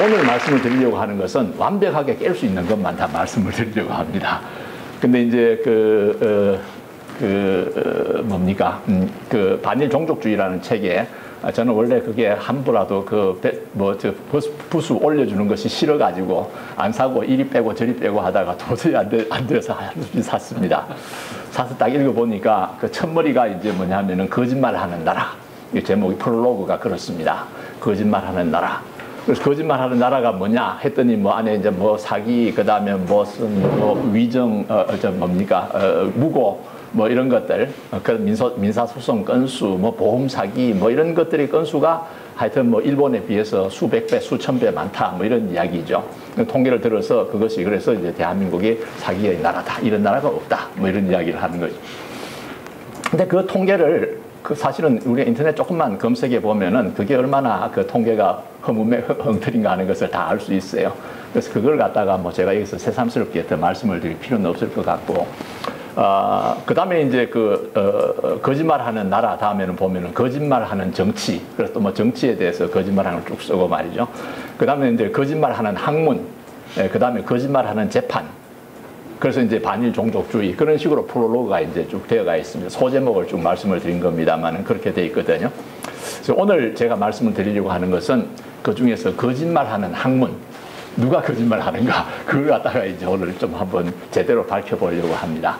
오늘 말씀을 드리려고 하는 것은 완벽하게 깰 수 있는 것만 다 말씀을 드리려고 합니다. 근데 이제 뭡니까? 그 반일 종족주의라는 책에 저는 원래 그게 함부라도 부수 올려주는 것이 싫어가지고 안 사고 이리 빼고 저리 빼고 하다가 도저히 안 돼서 샀습니다. 사서 딱 읽어보니까 그 첫머리가 이제 뭐냐면은 거짓말하는 나라. 이 제목이 프롤로그가 그렇습니다. 거짓말하는 나라. 그래서 거짓말하는 나라가 뭐냐 했더니 뭐 안에 이제 뭐 사기, 그 다음에 무슨 위정, 무고, 뭐 이런 것들, 그 민사소송 건수, 뭐 보험 사기, 뭐 이런 것들의 건수가 하여튼 뭐 일본에 비해서 수백 배, 수천 배 많다, 뭐 이런 이야기죠. 통계를 들어서 그것이 그래서 이제 대한민국이 사기의 나라다, 이런 나라가 없다, 뭐 이런 이야기를 하는 거죠. 근데 그 통계를 사실은 우리가 인터넷 조금만 검색해 보면은 그게 얼마나 그 통계가 엉터리인가 하는 것을 다 알 수 있어요. 그래서 그걸 갖다가 뭐 제가 여기서 새삼스럽게 더 말씀을 드릴 필요는 없을 것 같고, 그 다음에 이제 거짓말하는 나라 다음에는 보면은 거짓말하는 정치, 그래서 또 뭐 정치에 대해서 거짓말하는 걸 쭉 쓰고 말이죠. 그 다음에 이제 거짓말하는 학문, 그 다음에 거짓말하는 재판. 그래서 이제 반일 종족주의 그런 식으로 프롤로그가 이제 쭉 되어가 있습니다. 소제목을 쭉 말씀을 드린 겁니다만 그렇게 돼 있거든요. 그래서 오늘 제가 말씀을 드리려고 하는 것은 그 중에서 거짓말하는 학문, 누가 거짓말하는가 그걸 갖다가 이제 오늘 좀 한번 제대로 밝혀보려고 합니다.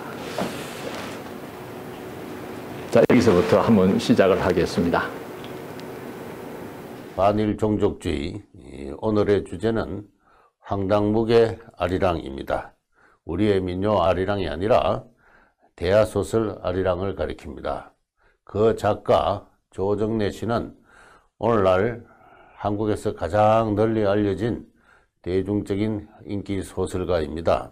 자, 여기서부터 한번 시작을 하겠습니다. 반일 종족주의, 오늘의 주제는 황당무계 아리랑입니다. 우리의 민요 아리랑이 아니라 대하소설 아리랑을 가리킵니다. 그 작가 조정래 씨는 오늘날 한국에서 가장 널리 알려진 대중적인 인기 소설가입니다.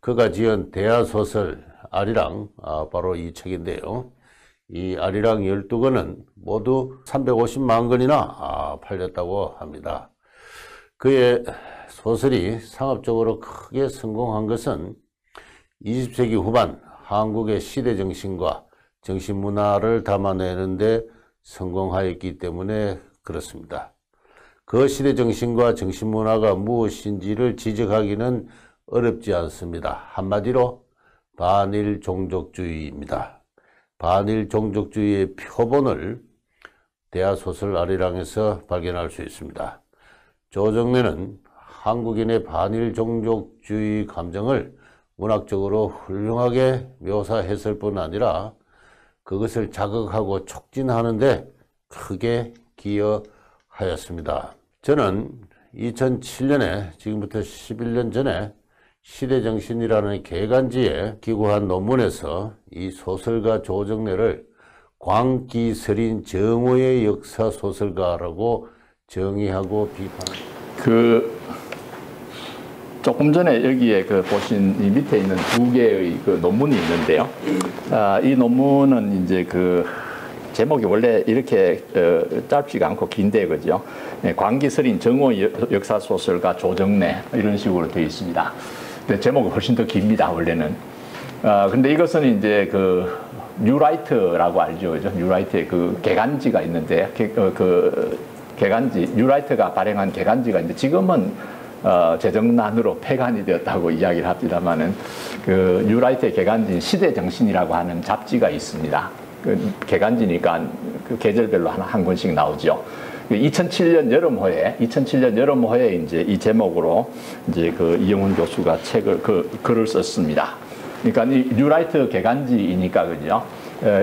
그가 지은 대하소설 아리랑, 바로 이 책인데요. 이 아리랑 12권은 모두 350만 권이나 팔렸다고 합니다. 그의 소설이 상업적으로 크게 성공한 것은 20세기 후반 한국의 시대정신과 정신문화를 담아내는 데 성공하였기 때문에 그렇습니다. 그 시대정신과 정신문화가 무엇인지를 지적하기는 어렵지 않습니다. 한마디로 반일 종족주의입니다. 반일 종족주의의 표본을 대하소설 아리랑에서 발견할 수 있습니다. 조정래는 한국인의 반일 종족주의 감정을 문학적으로 훌륭하게 묘사했을 뿐 아니라 그것을 자극하고 촉진하는 데 크게 기여하였습니다. 저는 2007년에 지금부터 11년 전에 시대정신이라는 개간지에 기고한 논문에서 이 소설가 조정래를 광기서린 정오의 역사소설가라고 정의하고 비판합니다. 조금 전에 여기에 보신 이 밑에 있는 두 개의 논문이 있는데요. 이 논문은 이제 제목이 원래 이렇게 짧지가 않고 긴데, 그죠? 광기서린 정오 역사소설가 조정래 이런 식으로 되어 있습니다. 근데 제목이 훨씬 더 깁니다, 원래는. 근데 이것은 이제 뉴라이트라고 알죠, 그죠? 뉴라이트의 개간지가 있는데, 개간지, 뉴라이트가 발행한 개간지가 있는데, 지금은 재정난으로 폐간이 되었다고 이야기를 합니다만은, 뉴라이트의 개간지인 시대정신이라고 하는 잡지가 있습니다. 개간지니까 계절별로 한 권씩 나오죠. 2007년 여름호에 이제 이 제목으로 이제 이영훈 교수가 글을 썼습니다. 그러니까 이 뉴라이트 개간지이니까, 그죠?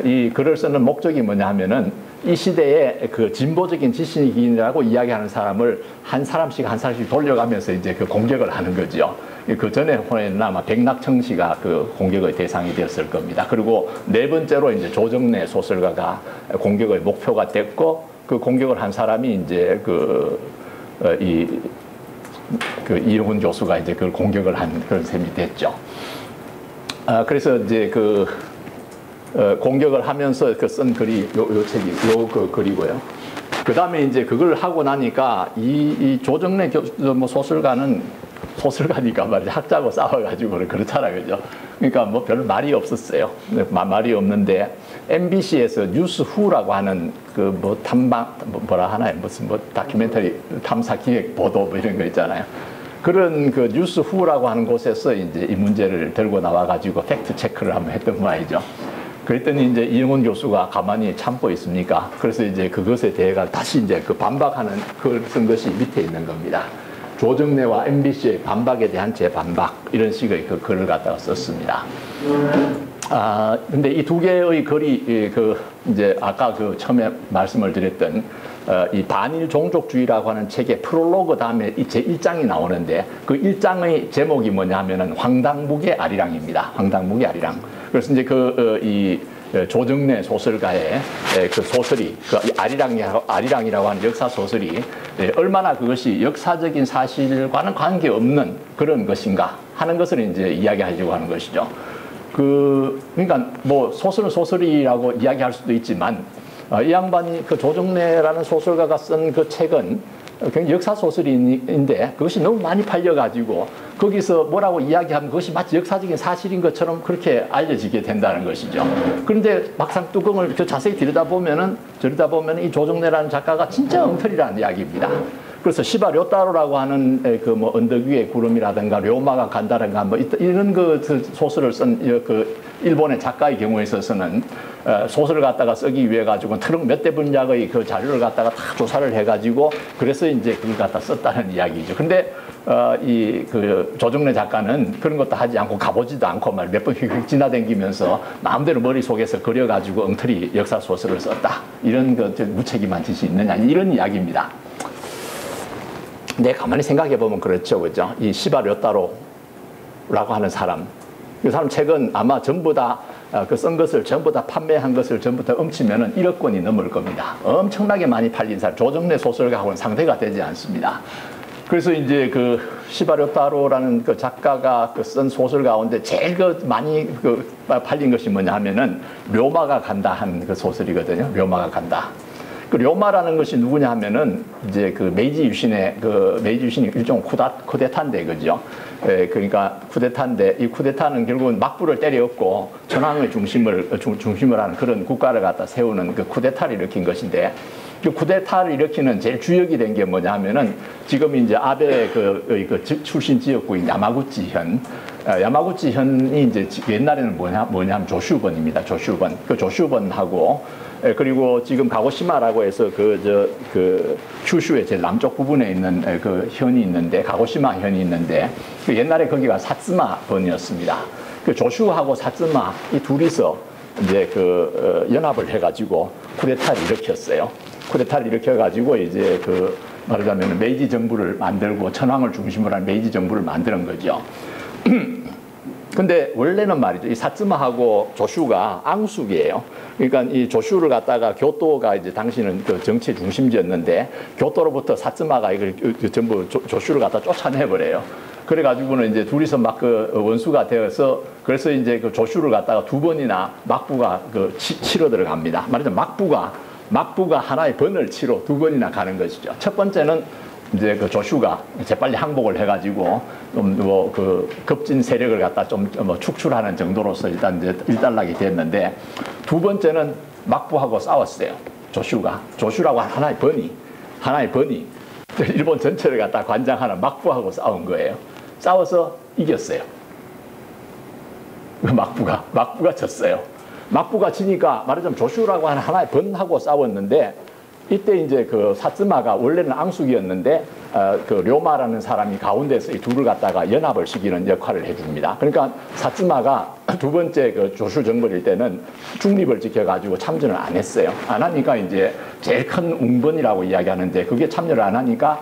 이 글을 쓰는 목적이 뭐냐 하면은 이 시대에 진보적인 지식인이라고 이야기하는 사람을 한 사람씩 돌려가면서 이제 공격을 하는 거죠. 그 전에 호에는 아마 백낙청 씨가 공격의 대상이 되었을 겁니다. 그리고 네 번째로 이제 조정래 소설가가 공격의 목표가 됐고, 그 공격을 한 사람이 이제 이영훈 교수가 이제 그걸 공격을 한 그런 셈이 됐죠. 그래서 이제 공격을 하면서 쓴 글이 요 책이 글이고요. 그 다음에 이제 그걸 하고 나니까 이 조정래 소설가는 소설가니까 말이죠. 학자하고 싸워가지고 그렇잖아요. 그죠? 그러니까 뭐 별 말이 없었어요. 말이 없는데 MBC에서 뉴스후라고 하는 그 뭐 탐방 뭐라 하나요? 무슨 뭐 다큐멘터리 탐사 기획 보도 뭐 이런 거 있잖아요. 그런 그 뉴스후라고 하는 곳에서 이제 이 문제를 들고 나와가지고 팩트 체크를 한번 했던 모양이죠. 그랬더니 이제 이영훈 교수가 가만히 참고 있습니까? 그래서 이제 그것에 대해 다시 이제 그 반박하는 글 쓴 것이 밑에 있는 겁니다. 조정래와 MBC의 반박에 대한 재반박 이런 식의 그 글을 갖다가 썼습니다. 근데 이 두 개의 글이 그 이제 아까 그 처음에 말씀을 드렸던 이 반일 종족주의라고 하는 책의 프롤로그 다음에 이 제 1장이 나오는데 그 1장의 제목이 뭐냐 하면은 황당무계 아리랑입니다. 황당무계 아리랑. 그래서 이제 이 조정래 소설가의 그 소설이 그 아리랑이라고 하는 역사 소설이 얼마나 그것이 역사적인 사실과는 관계없는 그런 것인가 하는 것을 이제 이야기하려고 하는 것이죠. 그러니까 뭐 소설은 소설이라고 이야기할 수도 있지만 이 양반이 그 조정래라는 소설가가 쓴 그 책은 굉장히 역사 소설인데 그것이 너무 많이 팔려가지고 거기서 뭐라고 이야기하면 그것이 마치 역사적인 사실인 것처럼 그렇게 알려지게 된다는 것이죠. 그런데 막상 뚜껑을 자세히 들여다보면은 이 조정래라는 작가가 진짜 엉터리라는 이야기입니다. 그래서 시바 료타로라고 하는 그 뭐 언덕 위의 구름이라든가 료마가 간다든가 뭐 이런 그 소설을 쓴 그 일본의 작가의 경우에 있어서는 소설을 갖다가 쓰기 위해 가지고 트럭 몇 대 분량의 그 자료를 갖다가 다 조사를 해가지고 그래서 이제 그걸 갖다 썼다는 이야기죠. 근데 이 그 조정래 작가는 그런 것도 하지 않고 가보지도 않고 말 몇 번 휙휙 지나다니면서 마음대로 머릿속에서 그려가지고 엉터리 역사 소설을 썼다. 이런 그 무책임한 짓이 있느냐 이런 이야기입니다. 근데 가만히 생각해 보면 그렇죠, 그죠? 이 시바 료타로라고 하는 사람, 그 사람 책은 아마 전부 다 그 쓴 것을 전부 다 판매한 것을 전부 다 훔치면은 1억 권이 넘을 겁니다. 엄청나게 많이 팔린 사람, 조정래 소설가하고는 상대가 되지 않습니다. 그래서 이제 그 시바 료타로라는 그 작가가 그 쓴 소설 가운데 제일 그 많이 그 팔린 것이 뭐냐 하면은 료마가 간다 한 그 소설이거든요. 료마가 간다. 그 료마라는 것이 누구냐 하면은 이제 그 메이지 유신이 일종 쿠데타인데 그죠? 그러니까 쿠데타인데 이 쿠데타는 결국은 막부를 때려엎고 전황의 중심을 하는 그런 국가를 갖다 세우는 그 쿠데타를 일으킨 것인데 그 쿠데타를 일으키는 제일 주역이 된 게 뭐냐 하면은 지금 이제 아베 그 출신 지역구인 야마구치현이 이제 옛날에는 뭐냐 하면 조슈번입니다. 조슈번. 그 조슈번하고 그리고 지금 가고시마라고 해서 그 큐슈의 제일 남쪽 부분에 있는 그 현이 있는데 가고시마 현이 있는데 그 옛날에 거기가 사츠마 번이었습니다. 그 조슈하고 사츠마 이 둘이서 이제 그 연합을 해가지고 쿠데타를 일으켰어요. 쿠데타를 일으켜가지고 이제 그 말하자면 메이지 정부를 만들고 천황을 중심으로 한 메이지 정부를 만드는 거죠. 근데 원래는 말이죠. 이 사츠마하고 조슈가 앙숙이에요. 그러니까 이 조슈를 갖다가 교토가 이제 당시는 그 정치 중심지였는데 교토로부터 사츠마가 이걸 전부 조슈를 갖다 쫓아내버려요. 그래가지고는 이제 둘이서 막 그 원수가 되어서 그래서 이제 그 조슈를 갖다가 두 번이나 막부가 그 치러 들어갑니다. 말하자면 막부가 하나의 번을 치러 두 번이나 가는 것이죠. 첫 번째는 이제 그 조슈가 재빨리 항복을 해가지고 좀 뭐 그 급진 세력을 갖다 좀 뭐 축출하는 정도로서 일단 이제 일단락이 됐는데 두 번째는 막부하고 싸웠어요. 조슈라고 하나의 번이 일본 전체를 갖다 관장하는 막부하고 싸운 거예요. 싸워서 이겼어요. 막부가 졌어요. 막부가 지니까 말하자면 조슈라고 하는 하나의 번하고 싸웠는데 이때 이제 그 사츠마가 원래는 앙숙이었는데 그 료마라는 사람이 가운데서 이 둘을 갖다가 연합을 시키는 역할을 해줍니다. 그러니까 사츠마가 두 번째 그 조슈 정벌일 때는 중립을 지켜가지고 참전을 안 했어요. 안 하니까 이제 제일 큰 웅번이라고 이야기하는데 그게 참여를 안 하니까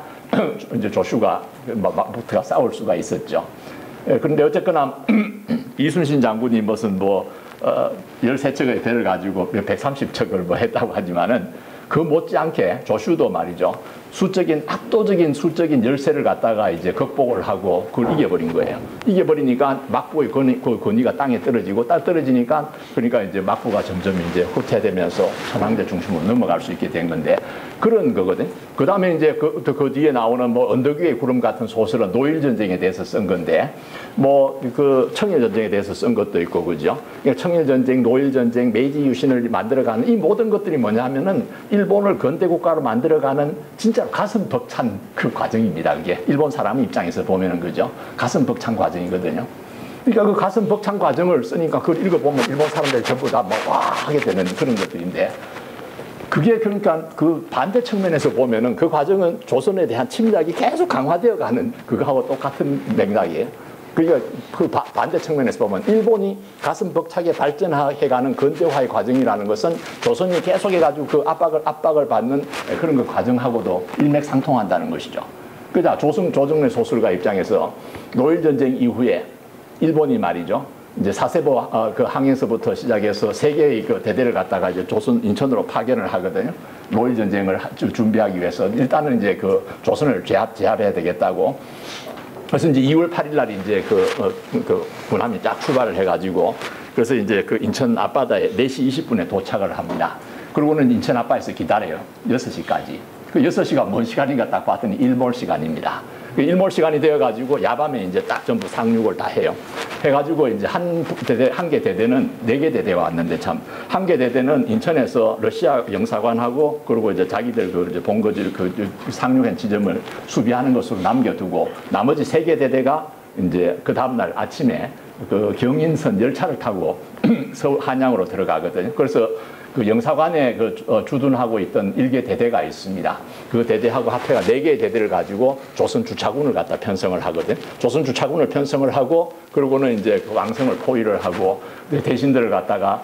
이제 조슈가 막부터가 싸울 수가 있었죠. 그런데 어쨌거나 이순신 장군이 무슨 뭐 13척의 배를 가지고 130척을 뭐 했다고 하지만은 그 못지않게 조슈도 말이죠. 압도적인 수적인 열세를 갖다가 이제 극복을 하고 그걸 이겨버린 거예요. 이겨버리니까 막부의 권위가 땅에 떨어지고 땅 떨어지니까 그러니까 이제 막부가 점점 이제 후퇴되면서 천황제 중심으로 넘어갈 수 있게 된 건데 그런 거거든. 그 다음에 이제 그 뒤에 나오는 뭐 언덕 위의 구름 같은 소설은 노일 전쟁에 대해서 쓴 건데 뭐 그 청일 전쟁에 대해서 쓴 것도 있고 그죠. 그러니까 청일 전쟁, 노일 전쟁, 메이지 유신을 만들어가는 이 모든 것들이 뭐냐면은 일본을 근대 국가로 만들어가는 진짜 가슴 벅찬 그 과정입니다. 그게 일본 사람 입장에서 보면은 그죠. 가슴 벅찬 과정이거든요. 그러니까 그 가슴 벅찬 과정을 쓰니까 그걸 읽어보면 일본 사람들이 전부 다 뭐 와 하게 되는 그런 것들인데 그게 그러니까 그 반대 측면에서 보면은 그 과정은 조선에 대한 침략이 계속 강화되어 가는 그거하고 똑같은 맥락이에요. 그러니까 그 반대 측면에서 보면 일본이 가슴 벅차게 발전해가는 근대화의 과정이라는 것은 조선이 계속해가지고 그 압박을 받는 그런 그 과정하고도 일맥상통한다는 것이죠. 그러자 조정래 소설가 입장에서 노일전쟁 이후에 일본이 말이죠. 이제 사세보 그 항에서부터 시작해서 세 개의 그 대대를 갖다가 이제 조선 인천으로 파견을 하거든요. 노일 전쟁을 준비하기 위해서 일단은 이제 그 조선을 제압해야 되겠다고. 그래서 이제 2월 8일 날 이제 그 군함이 쫙 출발을 해가지고 그래서 이제 그 인천 앞바다에 4시 20분에 도착을 합니다. 그러고는 인천 앞바다에서 기다려요. 6시까지. 그 6시가 뭔 시간인가 딱 봤더니 일몰 시간입니다. 그 일몰 시간이 되어가지고 야밤에 이제 딱 전부 상륙을 다 해요. 해가지고 이제 한 개 대대는 4개 대대가 왔는데 참 한 개 대대는 인천에서 러시아 영사관하고 그리고 이제 자기들 그 이제 본거지를 그 상륙한 지점을 수비하는 것으로 남겨두고 나머지 3개 대대가 이제 그 다음날 아침에 그 경인선 열차를 타고 서울 한양으로 들어가거든요. 그래서 그 영사관에 주둔하고 있던 1개 대대가 있습니다. 그 대대하고 합해가 4개의 대대를 가지고 조선 주차군을 갖다 편성을 하거든. 조선 주차군을 편성을 하고 그러고는 이제 그 왕성을 포위를 하고 대신들을 갖다가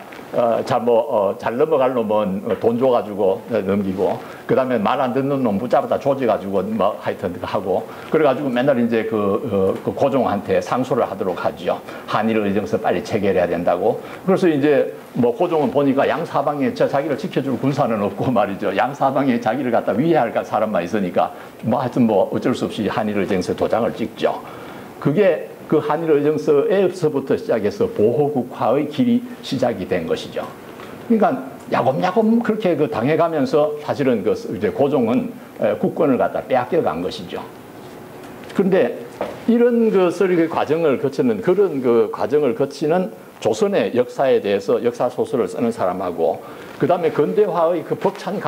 잘 넘어갈 놈은 돈 줘가지고 넘기고 그 다음에 말 안 듣는 놈 붙잡아다 조져가지고 뭐 하여튼 하고 그래가지고 맨날 이제 그 고종한테 상소를 하도록 하죠. 한일 의정서 빨리 체결해야 된다고. 그래서 이제 뭐 고종은 보니까 양사방에 자기를 지켜줄 군사는 없고 말이죠. 양사방에 자기를 갖다 위해할 사람만 있으니까 뭐 하여튼 뭐 어쩔 수 없이 한일 의정서 도장을 찍죠. 그게 그 한일 의정서에서부터 시작해서 보호국화의 길이 시작이 된 것이죠. 그러니까 야곱야곱 그렇게 그 당해가면서 사실은 그 이제 고종은 국권을 갖다 빼앗겨 간 것이죠. 그런데 이런 그 과정을 거치는 그런 그 과정을 거치는 조선의 역사에 대해서 역사 소설을 쓰는 사람하고 그 다음에 근대화의 그 벅찬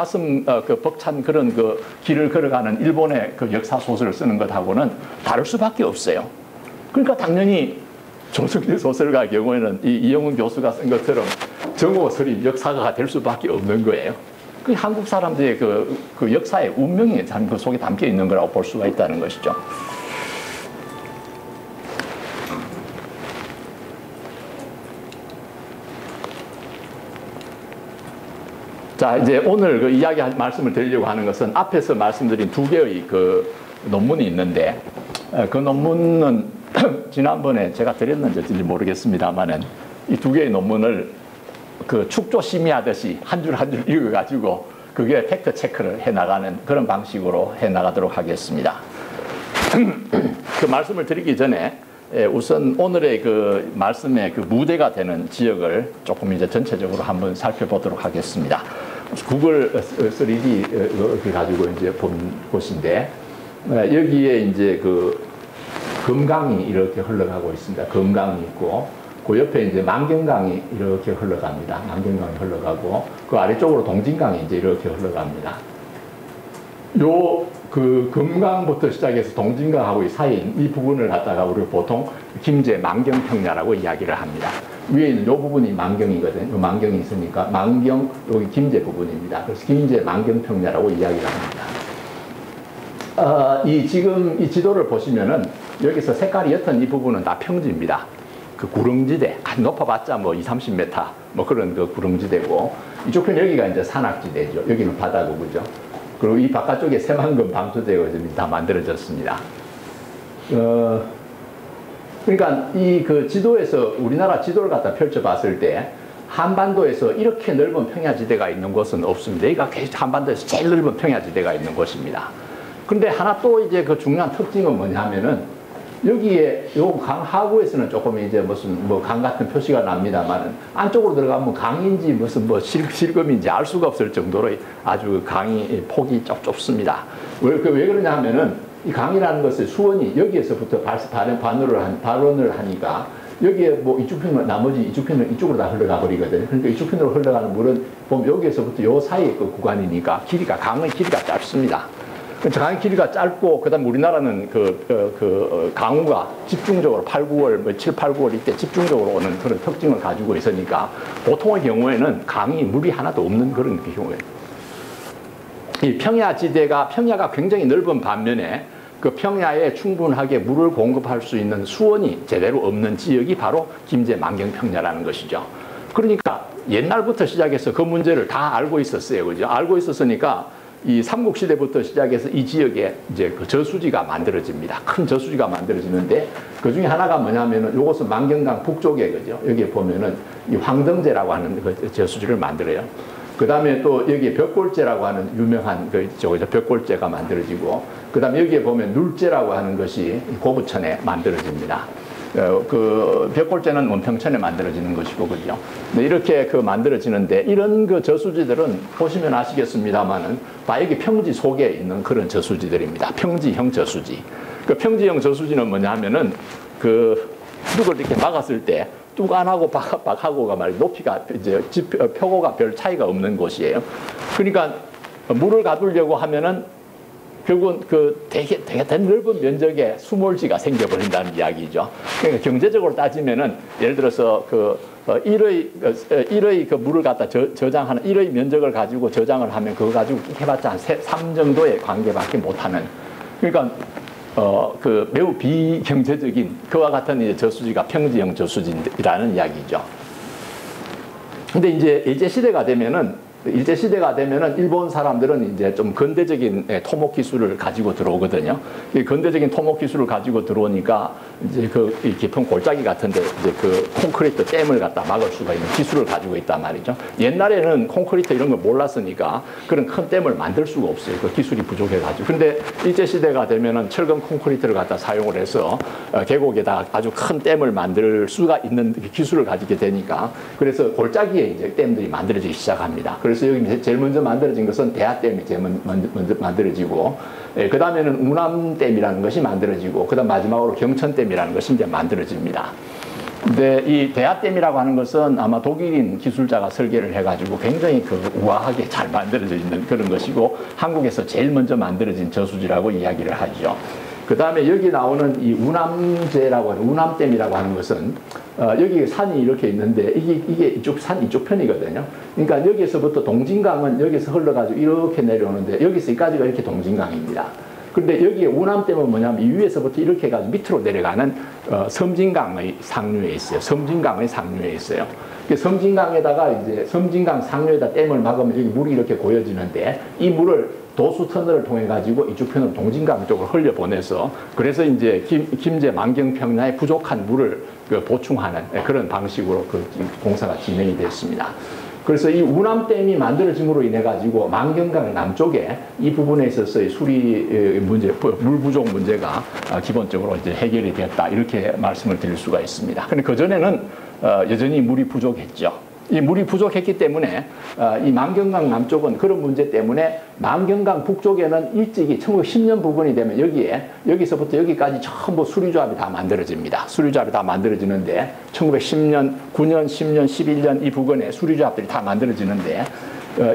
벅찬 그런 그 길을 걸어가는 일본의 그 역사 소설을 쓰는 것하고는 다를 수밖에 없어요. 그러니까 당연히 조선의 소설가의 경우에는 이영훈 교수가 쓴 것처럼 정오 서립 역사가가 될 수밖에 없는 거예요. 그 한국 사람들의 그 역사의 운명이 그 속에 담겨 있는 거라고 볼 수가 있다는 것이죠. 자, 이제 오늘 그 이야기 말씀을 드리려고 하는 것은 앞에서 말씀드린 2개의 그 논문이 있는데 그 논문은 지난번에 제가 드렸는지 모르겠습니다만은 이 2개의 논문을 그 축조 심의하듯이 한 줄 한 줄 읽어가지고 그게 팩트 체크를 해나가는 그런 방식으로 해나가도록 하겠습니다. 그 말씀을 드리기 전에 우선 오늘의 그 말씀의 그 무대가 되는 지역을 조금 이제 전체적으로 한번 살펴보도록 하겠습니다. 구글 3D 가지고 이제 본 곳인데 여기에 이제 그 금강이 이렇게 흘러가고 있습니다. 금강이 있고 그 옆에 이제 만경강이 이렇게 흘러갑니다. 만경강이 흘러가고 그 아래쪽으로 동진강이 이제 이렇게 흘러갑니다. 요 그 금강부터 시작해서 동진강하고 사이인 이 부분을 갖다가 우리가 보통 김제 만경평야라고 이야기를 합니다. 위에 있는 요 부분이 만경이거든요. 요 만경이 있으니까 만경 여기 김제 부분입니다. 그래서 김제 만경평야라고 이야기를 합니다. 지금 이 지도를 보시면은 여기서 색깔이 옅은 이 부분은 다 평지입니다. 그 구릉지대, 아주 높아봤자 뭐 20-30m 뭐 그런 그 구릉지대고 이쪽 편 여기가 이제 산악지대죠. 여기는 바다고 그죠. 그리고 이 바깥쪽에 새만금 방수대가 다 만들어졌습니다. 그러니까 이 그 지도에서 우리나라 지도를 갖다 펼쳐봤을 때 한반도에서 이렇게 넓은 평야지대가 있는 곳은 없습니다. 여기가 한반도에서 제일 넓은 평야지대가 있는 곳입니다. 그런데 하나 또 이제 그 중요한 특징은 뭐냐면은 여기에 요 강 하구에서는 조금 이제 무슨 뭐 강 같은 표시가 납니다만은 안쪽으로 들어가면 강인지 무슨 뭐 실금인지 알 수가 없을 정도로 아주 강이 폭이 좁습니다. 왜 그러냐 하면은 이 강이라는 것을 수원이 여기에서부터 발원을 하니까 여기에 뭐 이쪽 편은 나머지 이쪽 편은 이쪽으로 다 흘러가 버리거든요. 그러니까 이쪽 편으로 흘러가는 물은 보면 여기에서부터 요 사이의 그 구간이니까 강의 길이가 짧습니다. 강의 길이가 짧고, 그 다음에 우리나라는 강우가 집중적으로 8, 9월, 7, 8, 9월 이때 집중적으로 오는 그런 특징을 가지고 있으니까 보통의 경우에는 강이 물이 하나도 없는 그런 경우예요. 이 평야가 굉장히 넓은 반면에 그 평야에 충분하게 물을 공급할 수 있는 수원이 제대로 없는 지역이 바로 김제 만경평야라는 것이죠. 그러니까 옛날부터 시작해서 그 문제를 다 알고 있었어요. 그죠? 알고 있었으니까 이 삼국시대부터 시작해서 이 지역에 이제 그 저수지가 만들어집니다. 큰 저수지가 만들어지는데 그 중에 하나가 뭐냐면은 요것은 만경강 북쪽에 그죠. 여기에 보면은 이 황등제라고 하는 그 저수지를 만들어요. 그 다음에 또 여기에 벽골제라고 하는 유명한 벽골제가 만들어지고, 그 다음에 여기에 보면 눌제라고 하는 것이 고부천에 만들어집니다. 그 벽골제는 원평천에 만들어지는 것이고, 그죠? 이렇게 만들어지는데, 이런 그 저수지들은 보시면 아시겠습니다만은 다 여기 평지 속에 있는 그런 저수지들입니다. 평지형 저수지. 그 평지형 저수지는 뭐냐 하면은 누굴 이렇게 막았을 때 뚝안하고 박하고가 말이야 높이가 이제 표고가 별 차이가 없는 곳이에요. 그러니까 물을 가두려고 하면은 결국은 되게 넓은 면적에 수몰지가 생겨버린다는 이야기죠. 그러니까 경제적으로 따지면은 예를 들어서 1의 물을 갖다 저장하는 1의 면적을 가지고 저장을 하면 그거 가지고 해봤자 한 3 정도의 관계밖에 못하는. 그러니까 매우 비경제적인 그와 같은 이제 저수지가 평지형 저수지라는 이야기죠. 근데 이제 일제시대가 되면은 일본 사람들은 이제 좀 근대적인 토목 기술을 가지고 들어오거든요. 이 근대적인 토목 기술을 가지고 들어오니까 이제 이 깊은 골짜기 같은데 이제 콘크리트 댐을 갖다 막을 수가 있는 기술을 가지고 있단 말이죠. 옛날에는 콘크리트 이런 걸 몰랐으니까 그런 큰 댐을 만들 수가 없어요. 그 기술이 부족해가지고. 근데 일제시대가 되면은 철근 콘크리트를 갖다 사용을 해서 계곡에다 아주 큰 댐을 만들 수가 있는 기술을 가지게 되니까 그래서 골짜기에 이제 댐들이 만들어지기 시작합니다. 그래서 여기 제일 먼저 만들어진 것은 대하댐이 제일 먼저 만들어지고, 그 다음에는 우남댐이라는 것이 만들어지고, 그 다음 마지막으로 경천댐이라는 것이 이제 만들어집니다. 근데 이 대하댐이라고 하는 것은 아마 독일인 기술자가 설계를 해가지고 굉장히 우아하게 잘 만들어져 있는 그런 것이고, 한국에서 제일 먼저 만들어진 저수지라고 이야기를 하죠. 그 다음에 여기 나오는 이 우남제라고 하는 우남댐이라고 하는 것은 여기 산이 이렇게 있는데 이게 산 이쪽 편이거든요. 그러니까 여기서부터 동진강은 여기서 흘러가지고 이렇게 내려오는데 여기서 여기까지가 이렇게 동진강입니다. 그런데 여기에 우남댐은 뭐냐면 이 위에서부터 이렇게 해가지고 밑으로 내려가는 섬진강의 상류에 있어요. 섬진강의 상류에 있어요. 섬진강에다가 이제 섬진강 상류에다 댐을 막으면 여기 물이 이렇게 고여지는데 이 물을 도수 터널을 통해 가지고 이쪽 편으로 동진강 쪽으로 흘려 보내서 그래서 이제 김제 만경평야에 부족한 물을 보충하는 그런 방식으로 공사가 진행이 됐습니다. 그래서 이 우남댐이 만들어짐으로 인해 가지고 만경강 남쪽에 이 부분에 있어서의 수리 문제, 물 부족 문제가 기본적으로 이제 해결이 됐다 이렇게 말씀을 드릴 수가 있습니다. 근데 그 전에는 여전히 물이 부족했죠. 이 물이 부족했기 때문에 이 만경강 남쪽은 그런 문제 때문에 만경강 북쪽에는 일찍이 1910년 부근이 되면 여기서부터 여기까지 전부 수리조합이 다 만들어집니다. 수리조합이 다 만들어지는데 1910년, 9년, 10년, 11년 이 부근에 수리조합들이 다 만들어지는데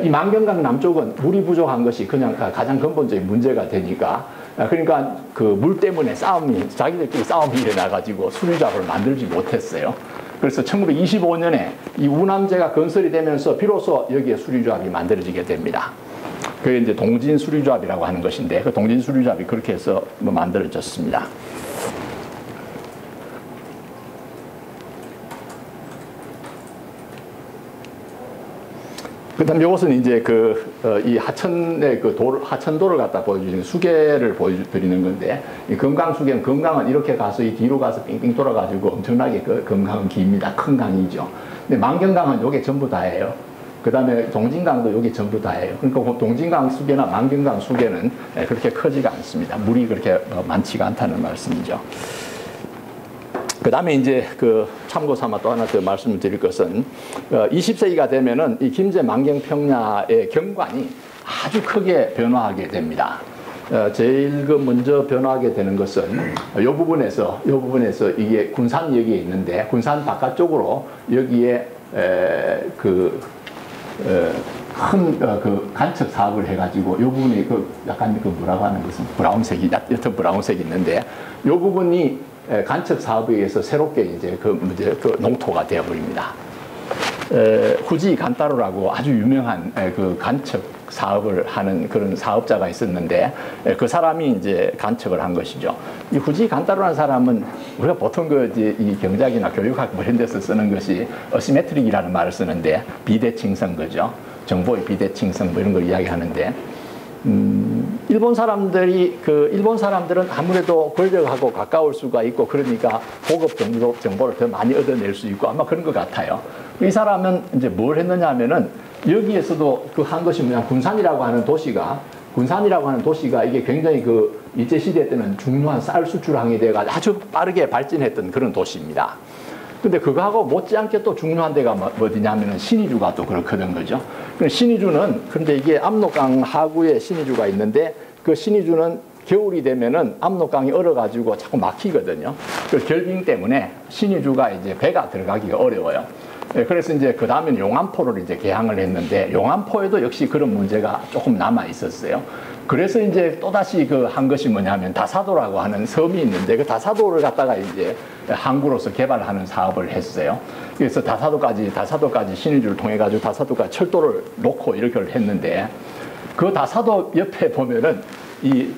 이 만경강 남쪽은 물이 부족한 것이 그냥 가장 근본적인 문제가 되니까 그러니까 물 때문에 자기들끼리 싸움이 일어나가지고 수리조합을 만들지 못했어요. 그래서 1925년에 이 우남제가 건설이 되면서 비로소 여기에 수리조합이 만들어지게 됩니다. 그게 이제 동진 수리조합이라고 하는 것인데 그 동진 수리조합이 그렇게 해서 만들어졌습니다. 그다음 이것은 이제 이 하천의 하천도를 갖다 보여주는 수계를 보여드리는 건데, 이 금강수계는 금강은 이렇게 가서 이 뒤로 가서 빙빙 돌아가지고 엄청나게 금강은 깁니다. 큰 강이죠. 근데 만경강은 요게 전부 다예요. 그 다음에 동진강도 요게 전부 다예요. 그러니까 동진강 수계나 만경강 수계는 그렇게 크지가 않습니다. 물이 그렇게 많지가 않다는 말씀이죠. 그 다음에 이제 참고 삼아 또 하나 더 말씀을 드릴 것은 20세기가 되면은 이 김제 만경평야의 경관이 아주 크게 변화하게 됩니다. 제일 먼저 변화하게 되는 것은 이 부분에서 이게 군산여기에 있는데, 군산 바깥쪽으로 여기에 큰 간척 사업을 해가지고 이 부분이 약간 뭐라고 하는 것은 브라운색이, 옅은 브라운색이 있는데, 이 부분이 간척 사업에 의해서 새롭게 이제 농토가 되어버립니다. 후지 간따로라고 아주 유명한 간척 사업을 하는 그런 사업자가 있었는데, 그 사람이 이제 간척을 한 것이죠. 이 후지 간따로라는 사람은 우리가 보통 이 경작이나 교육학 뭐 이런 데서 쓰는 것이 어시메트릭이라는 말을 쓰는데, 비대칭성 거죠. 정보의 비대칭성 뭐 이런 걸 이야기하는데, 일본 사람들은 아무래도 권력하고 가까울 수가 있고, 그러니까 고급 정보를 더 많이 얻어낼 수 있고 아마 그런 것 같아요. 이 사람은 이제 뭘 했느냐 하면은, 여기에서도 한 것이 뭐냐, 군산이라고 하는 도시가 이게 굉장히 일제시대 때는 중요한 쌀 수출항이 돼가 아주 빠르게 발전했던 그런 도시입니다. 근데 그거하고 못지않게 또 중요한 데가 어디냐면은 신의주가 또 그렇거든 거죠. 그런데 이게 압록강 하구에 신의주가 있는데, 그 신의주는 겨울이 되면은 압록강이 얼어가지고 자꾸 막히거든요. 그 결빙 때문에 신의주가 이제 배가 들어가기가 어려워요. 그래서 이제 그 다음엔 용안포를 이제 개항을 했는데, 용안포에도 역시 그런 문제가 조금 남아 있었어요. 그래서 이제 또다시 한 것이 뭐냐면 다사도라고 하는 섬이 있는데, 그 다사도를 갖다가 이제 항구로서 개발하는 사업을 했어요. 그래서 다사도까지 신의주를 통해 가지고 다사도까지 철도를 놓고 이렇게 했는데, 그 다사도 옆에 보면은 이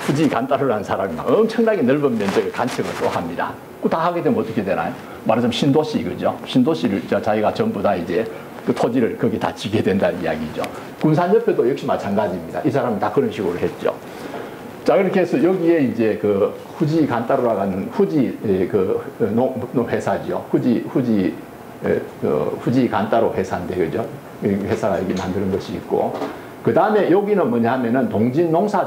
후지 간따르라는 사람이 엄청나게 넓은 면적을 간척을 또 합니다. 다 하게 되면 어떻게 되나요? 말하자면 신도시, 그죠? 신도시를 자기가 전부 다 이제 그 토지를 거기 다 지게 된다는 이야기죠. 군산 옆에도 역시 마찬가지입니다. 이 사람은 다 그런 식으로 했죠. 자, 그렇게 해서 여기에 이제 후지 간따르라고 하는 후지 회사죠. 후지 간따로 회사인데, 그죠? 회사가 여기 만드는 것이 있고, 그 다음에 여기는 뭐냐 하면은 동진 농사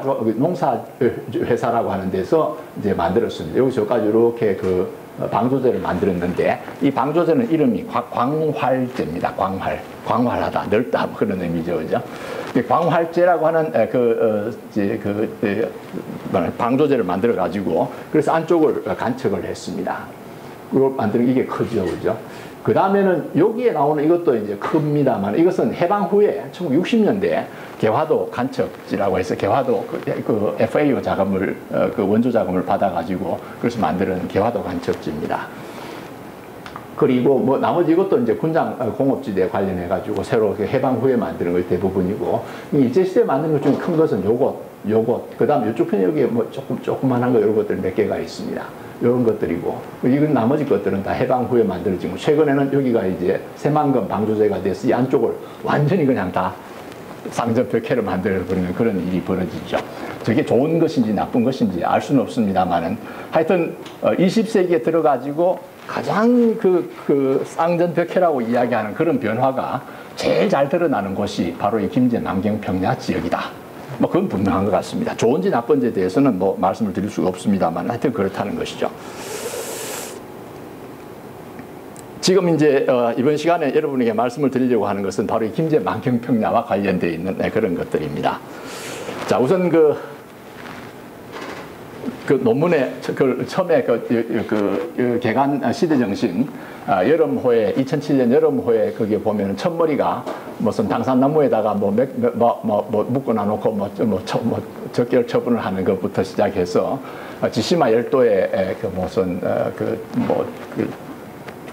회사라고 하는 데서 이제 만들었습니다. 여기서까지 이렇게 방조제를 만들었는데, 이 방조제는 이름이 광활제입니다. 광활하다, 넓다, 뭐 그런 의미죠, 그죠? 광활제라고 하는 방조제를 만들어 가지고, 그래서 안쪽을 간척을 했습니다. 그걸 만드는 이게 크죠, 그죠? 그 다음에는 여기에 나오는 이것도 이제 큽니다만, 이것은 해방 후에 1960년대에 개화도 간척지라고 해서 개화도 FAO 자금을 원조 자금을 받아가지고 그래서 만드는 개화도 간척지입니다. 그리고 뭐 나머지 이것도 이제 군장 공업지대 관련해 가지고 새로 해방 후에 만드는 것이 대부분이고, 일제시대 만드는 것 중에 큰 것은 요것, 그 다음 이쪽 편에 여기에 뭐 조그만한 거 이런 것들 몇 개가 있습니다. 이런 것들이고, 이건 나머지 것들은 다 해방 후에 만들어지고, 최근에는 여기가 이제 새만금 방조제가 돼서 이 안쪽을 완전히 그냥 다 쌍전벽해로 만들어버리는 그런 일이 벌어지죠. 저게 좋은 것인지 나쁜 것인지 알 수는 없습니다만은, 하여튼 20세기에 들어가지고 가장 쌍전벽해라고 이야기하는 그런 변화가 제일 잘 드러나는 곳이 바로 이 김제 만경평야 지역이다. 뭐 그건 분명한 것 같습니다. 좋은지 나쁜지에 대해서는 뭐 말씀을 드릴 수가 없습니다만, 하여튼 그렇다는 것이죠. 지금 이제 이번 시간에 여러분에게 말씀을 드리려고 하는 것은 바로 이 김제 만경평야와 관련되어 있는 그런 것들입니다. 자, 우선 그 논문에 처음에 개간 시대정신 여름호에 2007년 여름호에 거기에 보면 첫머리가 무슨 당산나무에다가 뭐 묶어놔 놓고 적결 처분을 하는 것부터 시작해서 지시마 열도에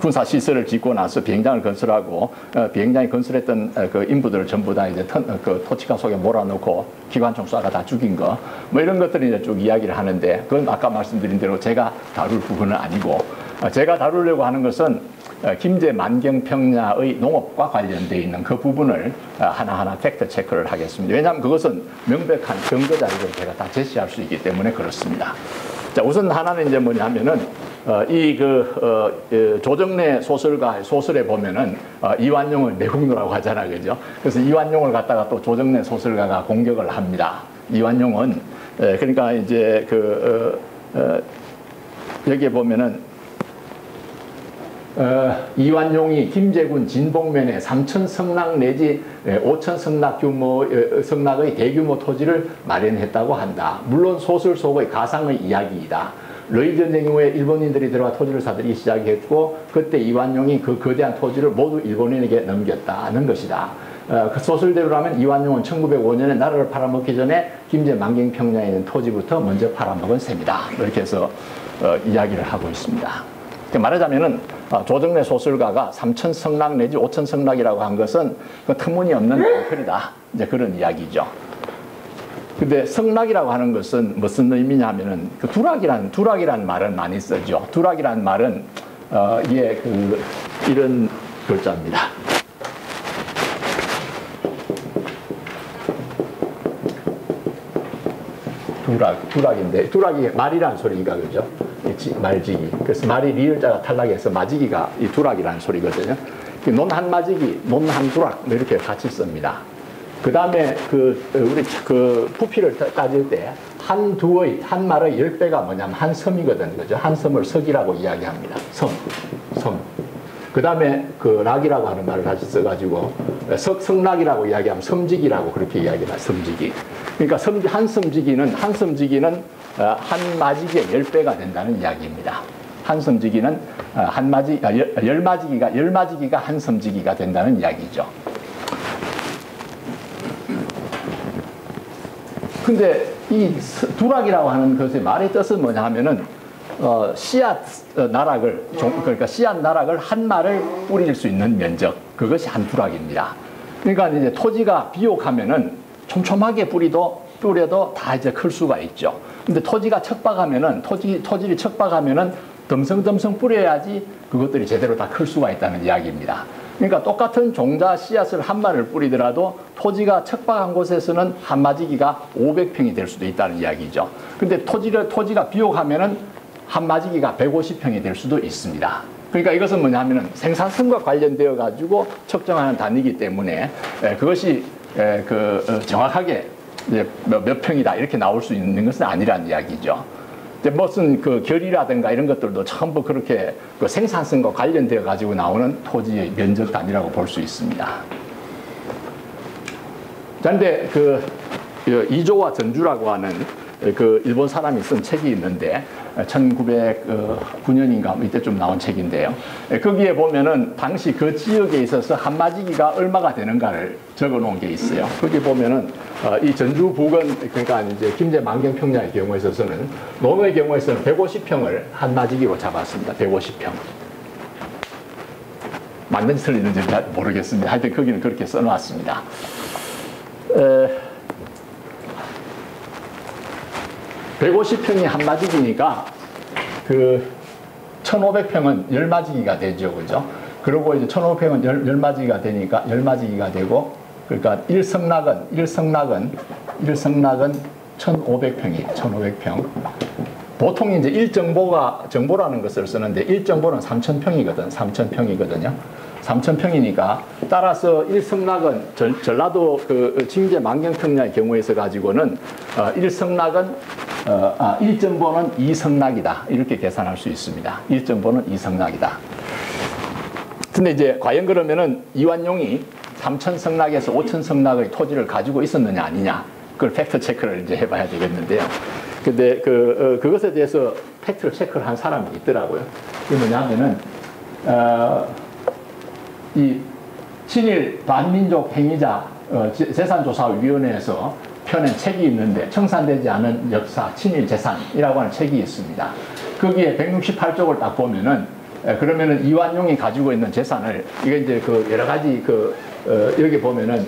군사 시설을 짓고 나서 비행장을 건설하고, 비행장이 건설했던 인부들을 전부 다 이제 토치카 속에 몰아넣고 기관총 쏴가 다 죽인 거, 뭐 이런 것들을 이제 쭉 이야기를 하는데, 그건 아까 말씀드린 대로 제가 다룰 부분은 아니고, 제가 다루려고 하는 것은 김제 만경평야의 농업과 관련되어 있는 그 부분을 하나하나 팩트 체크를 하겠습니다. 왜냐하면 그것은 명백한 근거 자료를 제가 다 제시할 수 있기 때문에 그렇습니다. 자, 우선 하나는 이제 뭐냐면은 조정래 소설가의 소설에 보면은 이완용을 내국노라고 하잖아요, 그죠? 그래서 이완용을 갖다가 또 조정래 소설가가 공격을 합니다. 이완용은 그러니까 이제 여기에 보면은 이완용이 김제군 진봉면에 3천 성낙 내지 5천 성낙 성낙의 대규모 토지를 마련했다고 한다. 물론 소설 속의 가상의 이야기이다. 러일 전쟁 이후에 일본인들이 들어와 토지를 사들이기 시작했고 그때 이완용이 그 거대한 토지를 모두 일본인에게 넘겼다는 것이다. 그 소설대로라면 이완용은 1905년에 나라를 팔아먹기 전에 김제 만경평야에 있는 토지부터 먼저 팔아먹은 셈이다. 이렇게 해서 이야기를 하고 있습니다. 말하자면은 조정래 소설가가 3천 성낙 내지 5천 성낙이라고 한 것은 그 터무니없는 엉터리다. 이제 그런 이야기죠. 근데 성낙이라고 하는 것은 무슨 의미냐 하면은 그 두락이라는 말은 많이 쓰죠. 두락이라는 말은 이게 이런 글자입니다. 두락인데 두락이 말이라는 소리니까 그죠? 말지기. 그래서 말이 리을자가 탈락해서 마지기가 이 두락이라는 소리거든요. 논 한 마지기, 논 한 두락 이렇게 같이 씁니다. 그 다음에 우리 부피를 따질 때 한 말의 10배가 뭐냐면 한 섬이거든, 그죠? 한 섬을 석이라고 이야기합니다. 섬. 그 다음에 락이라고 하는 말을 다시 써가지고 석락이라고 이야기하면 섬지기라고 그렇게 이야기합니다. 섬지기. 그러니까 한 섬지기는 한 마지기의 10배가 된다는 이야기입니다. 한 섬지기는 열마지기가 한 섬지기가 된다는 이야기죠. 근데 이 두락이라고 하는 것의 말의 뜻은 뭐냐 하면은 씨앗 나락을 한 말을 뿌릴 수 있는 면적, 그것이 한 두락입니다. 그러니까 이제 토지가 비옥하면은 촘촘하게 뿌려도 다 이제 클 수가 있죠. 근데 토지가 척박하면은 토지를 척박하면은 덤성덤성 뿌려야지 그것들이 제대로 다 클 수가 있다는 이야기입니다. 그러니까 똑같은 종자 씨앗을 한 마리를 뿌리더라도 토지가 척박한 곳에서는 한 마지기가 500평이 될 수도 있다는 이야기죠. 근데 토지가 비옥하면은 한 마지기가 150평이 될 수도 있습니다. 그러니까 이것은 뭐냐면은 생산성과 관련되어 가지고 측정하는 단위이기 때문에 그것이 정확하게 몇 평이다 이렇게 나올 수 있는 것은 아니라는 이야기죠. 무슨 결이라든가 이런 것들도 전부 그렇게 생산성과 관련되어 가지고 나오는 토지의 면적 단위라고 볼 수 있습니다. 그런데 이조와 전주라고 하는 일본 사람이 쓴 책이 있는데 1909년인가 이때쯤 나온 책인데요. 거기에 보면은 당시 그 지역에 있어서 한마지기가 얼마가 되는가를 적어 놓은 게 있어요. 거기 보면은 이 전주 부근, 그러니까 이제 김제 만경평야의 경우에 있어서는 농의 경우에서는 150평을 한마지기로 잡았습니다. 150평. 맞는지 틀리는지 모르겠습니다. 하여튼 거기는 그렇게 써놓았습니다. 150평이 한마지기니까 1500평은 열마지기가 되죠. 그죠? 그리고 이제 1500평은 열마지기가 되니까 열마지기가 되고, 그러니까 1성낙은 1500평이에요. 1500평. 보통 이제 정보라는 것을 쓰는데 1정보는 3000평이거든. 3000평이거든요. 3000평이니까 따라서 1성낙은 전라도 징제 만경평야의 경우에서 가지고는 1정보는 2성낙이다. 이렇게 계산할 수 있습니다. 1정보는 2성낙이다. 근데 이제 과연 그러면은 이완용이 3000성낙에서 5000성낙의 토지를 가지고 있었느냐 아니냐, 그걸 팩트 체크를 이제 해봐야 되겠는데요. 근데 그것에 대해서 팩트를 체크를 한 사람이 있더라고요. 그게 뭐냐면은 이 친일 반민족 행위자 재산조사위원회에서 펴낸 책이 있는데 청산되지 않은 역사 친일 재산이라고 하는 책이 있습니다. 거기에 168쪽을 딱 보면은 그러면은 이완용이 가지고 있는 재산을, 이게 이제 여러 가지 여기 보면은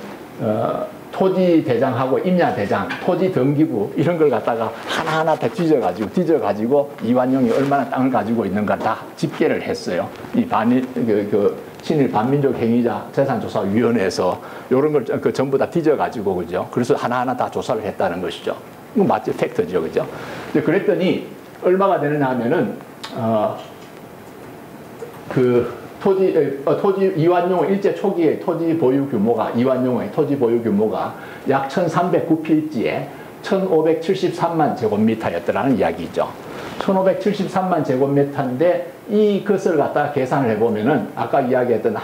토지 대장하고 임야 대장, 토지 등기부 이런 걸 갖다가 하나하나 다 뒤져가지고 이완용이 얼마나 땅을 가지고 있는가 다 집계를 했어요. 이 친일 반민족 행위자 재산조사위원회에서 이런 걸 전부 다 뒤져가지고 그죠. 그래서 하나하나 다 조사를 했다는 것이죠. 이거 맞죠? 팩트죠, 그죠? 그랬더니 얼마가 되느냐 하면은 토지 이완용 일제 초기의 토지 보유 규모가 이완용의 토지 보유 규모가 약 1,309필지에 1,573만 제곱미터였더라는 이야기죠. 1,573만 제곱미터인데 이것을 갖다가 계산을 해보면은 아까 이야기했던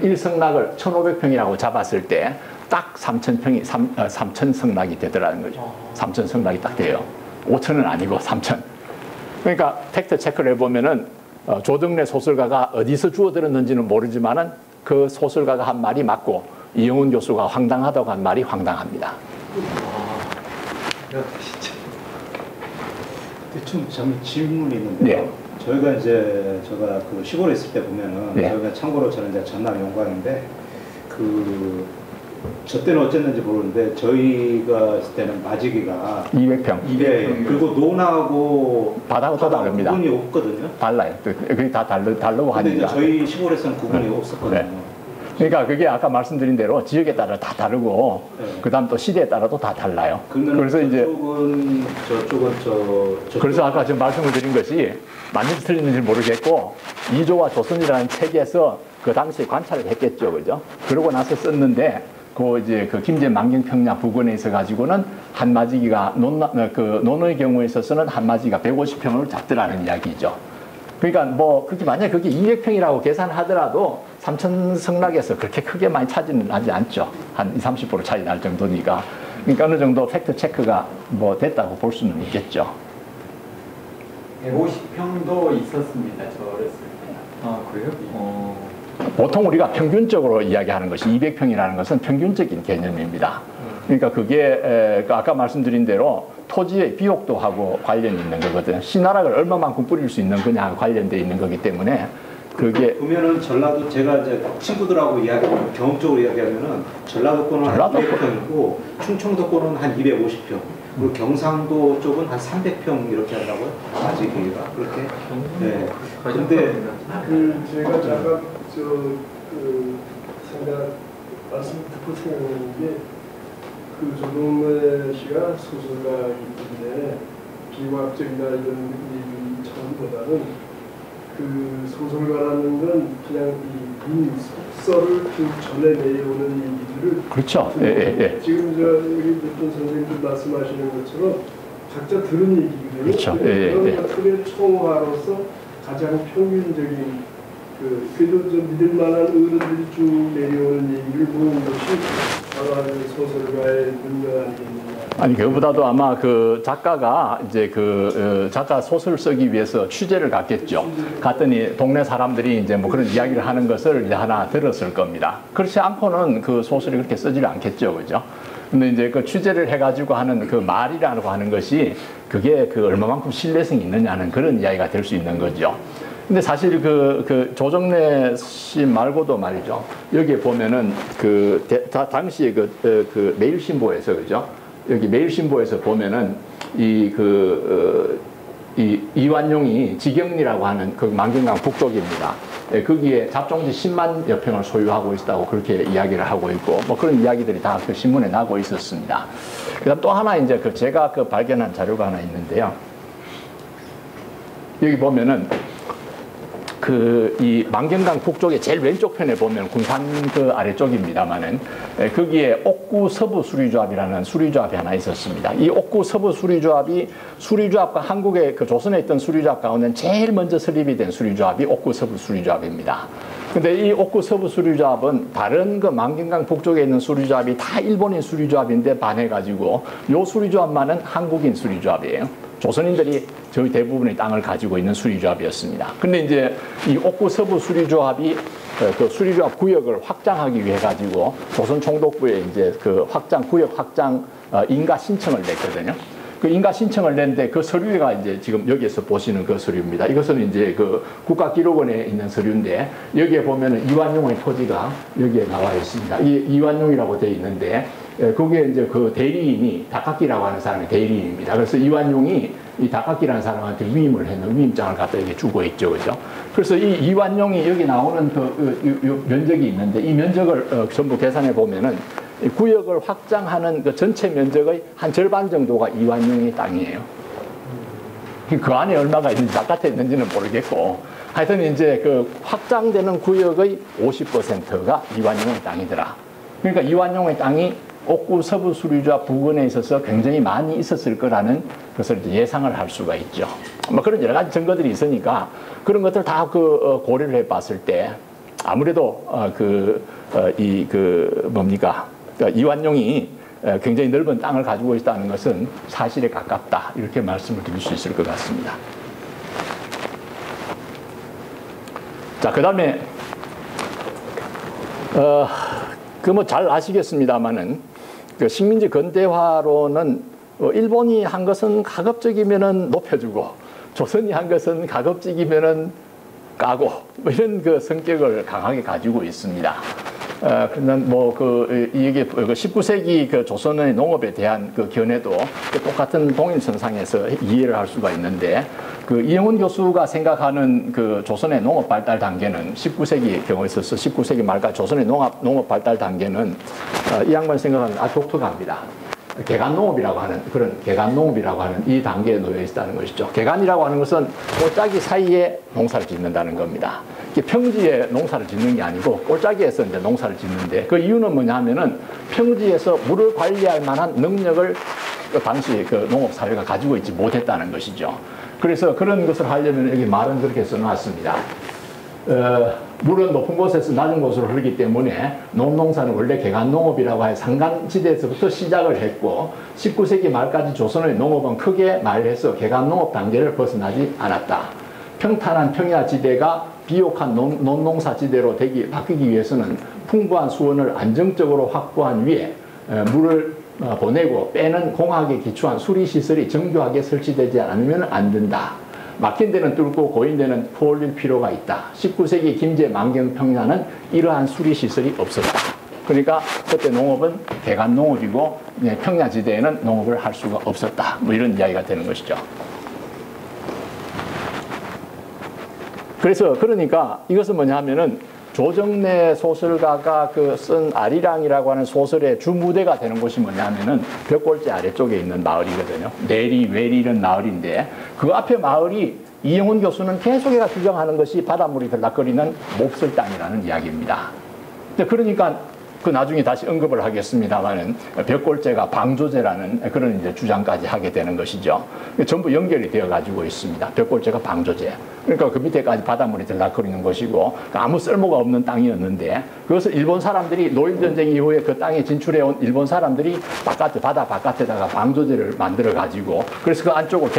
일성락을 1,500평이라고 잡았을 때 딱 3,000평이 3,000성락이 되더라는 거죠. 3,000성락이 딱 돼요. 5,000은 아니고 3,000. 그러니까 팩트 체크를 해보면은 조덕래 소설가가 어디서 주워들었는지는 모르지만은 그 소설가가 한 말이 맞고 이영훈 교수가 황당하다고 한 말이 황당합니다. 진짜. 좀 질문이 있는데 네. 저희가 이제 제가 그 시골에 있을 때 보면은 네. 저희가 참고로 저는 이제 전남 영광인데 저 때는 어쨌는지 모르는데 저희가 있을 때는 마지기가 200평. 200 그리고 논하고 바다하고 또 다릅니다. 구분이 없거든요. 달라요. 그게 다 다르고 근데 이제 하니까. 저희 시골에서는 구분이 없었거든요. 네. 그러니까 그게 아까 말씀드린 대로 지역에 따라 다 다르고 네. 그다음 또 시대에 따라도 다 달라요. 그래서 이제 저쪽은 그래서 아까 지금 말씀을 드린 것이 맞는지 틀리는지 모르겠고 이조와 조선이라는 책에서 그 당시에 관찰을 했겠죠, 그죠? 그러고 나서 썼는데 그 김제 만경평야 부근에 있어 가지고는 한마지기가 논의 경우에 있어서는 한마지기가 150평을 잡더라는 이야기죠. 그러니까 그게 만약 그게 200평이라고 계산하더라도 3,000성락에서 그렇게 크게 많이 차지는 하지 않죠. 한 20, 30% 차이 날 정도니까. 그러니까 어느 정도 팩트 체크가 됐다고 볼 수는 있겠죠. 150평도 있었습니다. 저 어렸을 때. 아, 그래요? 보통 우리가 평균적으로 이야기하는 것이 200평이라는 것은 평균적인 개념입니다. 그러니까 그게 아까 말씀드린 대로 토지의 비옥도 하고 관련이 있는 거거든요. 신하락을 얼마만큼 뿌릴 수 있는 거냐와 관련되어 있는 거기 때문에 그게 보면은 전라도 제가 이제 친구들하고 경험적으로 이야기하면은 전라도권은 한 200평이고 충청도권은 한 250평. 그리고 경상도 쪽은 한 300평 이렇게 한다고요? 아직이가 그렇게. 네. 그런데 제가 잠깐 생각 말씀 듣고 생각하는 게 조동래 씨가 소설가이기 때문에 비과학적이나 이런 얘기 전보다는 그 소설가라는 건 그냥 이 속설을 쭉 전해 내려오는 얘기들을 그렇죠. 예. 지금 여기 어떤 선생님들 말씀하시는 것처럼 각자 들은 얘기거든요. 그렇죠. 그런 것들의 총화로서 가장 평균적인 그래도 좀 믿을 만한 어른들이 쭉 내려오는 얘기를 모은 것이 아마 소설가의 능력 아니겠느냐. 아니 그보다도 아마 그 작가가 이제 작가 소설을 쓰기 위해서 취재를 갔겠죠. 갔더니 동네 사람들이 이제 그런 이야기를 하는 것을 이제 하나 들었을 겁니다. 그렇지 않고는 그 소설이 그렇게 쓰지를 않겠죠, 그죠? 근데 이제 그 취재를 해가지고 하는 그 말이라고 하는 것이 그게 얼마만큼 신뢰성이 있느냐는 그런 이야기가 될 수 있는 거죠. 근데 사실 조정래 씨 말고도 말이죠. 여기에 보면은 당시에 매일신보에서 그죠? 여기 매일신보에서 보면은 이완용이 지경리라고 하는 만경강 북쪽입니다. 거기에 잡종지 10만여 평을 소유하고 있다고 그렇게 이야기를 하고 있고 그런 이야기들이 다 그 신문에 나고 있었습니다. 그다음 또 하나 이제 제가 발견한 자료가 하나 있는데요. 여기 보면은 이 만경강 북쪽의 제일 왼쪽 편에 보면 군산 아래쪽입니다만은 거기에 옥구 서부 수리조합이라는 수리조합이 하나 있었습니다. 이 옥구 서부 수리조합이 수리조합과 한국의 조선에 있던 수리조합 가운데 제일 먼저 설립이 된 수리조합이 옥구 서부 수리조합입니다. 근데 이 옥구 서부 수리조합은 다른 만경강 북쪽에 있는 수리조합이 다 일본인 수리조합인데 반해가지고 요 수리조합만은 한국인 수리조합이에요. 조선인들이 저희 대부분의 땅을 가지고 있는 수리조합이었습니다. 근데 이제 이 옥구 서부 수리조합이 수리조합 구역을 확장하기 위해 가지고 조선 총독부에 이제 구역 확장 인가 신청을 냈거든요. 그 인가 신청을 냈는데 그 서류가 이제 지금 여기에서 보시는 그 서류입니다. 이것은 이제 그 국가기록원에 있는 서류인데 여기에 보면은 이완용의 토지가 여기에 나와 있습니다. 이 이완용이라고 되어 있는데 거기에 이제 그 대리인이 다카키라고 하는 사람이 대리인입니다. 그래서 이완용이 이 다카키라는 사람한테 위임을 했는 위임장을 갖다 이렇게 주고 있죠, 그죠? 그래서 이 이완용이 여기 나오는 그 면적이 있는데 이 면적을 전부 계산해 보면은 구역을 확장하는 그 전체 면적의 한 절반 정도가 이완용의 땅이에요. 그 안에 얼마가 있는지 바깥에 있는지는 모르겠고 하여튼 이제 그 확장되는 구역의 50%가 이완용의 땅이더라. 그러니까 이완용의 땅이 옥구 서부 수리주와 부근에 있어서 굉장히 많이 있었을 거라는 것을 이제 예상을 할 수가 있죠. 뭐 그런 여러 가지 증거들이 있으니까 그런 것들 다 고려를 해 봤을 때 아무래도 이완용이 굉장히 넓은 땅을 가지고 있다는 것은 사실에 가깝다 이렇게 말씀을 드릴 수 있을 것 같습니다. 자, 그 다음에 뭐 잘 아시겠습니다만은 그 식민지 근대화로는 일본이 한 것은 가급적이면은 높여주고 조선이 한 것은 가급적이면은 까고 뭐 이런 그 성격을 강하게 가지고 있습니다. 그러면 이게 19세기 그 조선의 농업에 대한 그 견해도 똑같은 동일선상에서 이해를 할 수가 있는데 그 이영훈 교수가 생각하는 그 조선의 농업 발달 단계는 19세기 경우에 있어서 19세기 말까지 조선의 농업 발달 단계는 이 양반이 생각하는 아주 독특합니다. 개간농업이라고 하는 이 단계에 놓여 있다는 것이죠. 개간이라고 하는 것은 골짜기 사이에 농사를 짓는다는 겁니다. 평지에 농사를 짓는 게 아니고 골짜기에서 이제 농사를 짓는데 그 이유는 뭐냐 하면은 평지에서 물을 관리할 만한 능력을 당시 그 농업사회가 가지고 있지 못했다는 것이죠. 그래서 그런 것을 하려면 여기 말은 그렇게 써놨습니다. 물은 높은 곳에서 낮은 곳으로 흐르기 때문에 농농사는 원래 개간농업이라고 해 산간지대에서부터 시작을 했고 19세기 말까지 조선의 농업은 크게 말해서 개간농업 단계를 벗어나지 않았다. 평탄한 평야지대가 비옥한 논농사지대로 바뀌기 위해서는 풍부한 수원을 안정적으로 확보한 위에 물을 보내고 빼는 공학에 기초한 수리시설이 정교하게 설치되지 않으면 안 된다. 막힌 데는 뚫고 고인 데는 퍼올릴 필요가 있다. 19세기 김제 만경 평야는 이러한 수리시설이 없었다. 그러니까 그때 농업은 개간농업이고 평야지대에는 농업을 할 수가 없었다. 뭐 이런 이야기가 되는 것이죠. 그러니까 이것은 뭐냐 하면은 조정래 소설가가 쓴 아리랑이라고 하는 소설의 주무대가 되는 곳이 뭐냐 하면은 벽골제 아래쪽에 있는 마을이거든요. 내리, 외리 이런 마을인데 그 앞에 마을이 이영훈 교수는 계속해서 주장하는 것이 바닷물이 들락거리는 몹쓸 땅이라는 이야기입니다. 그러니까 그 나중에 다시 언급을 하겠습니다만은 벽골제가 방조제라는 그런 이제 주장까지 하게 되는 것이죠. 전부 연결이 되어 가지고 있습니다. 벽골제가 방조제. 그러니까 그 밑에까지 바닷물이 들락거리는 것이고 아무 쓸모가 없는 땅이었는데 그것을 일본 사람들이 노일전쟁 이후에 그 땅에 진출해온 일본 사람들이 바다 바깥에다가 방조제를 만들어 가지고 그래서 그 안쪽을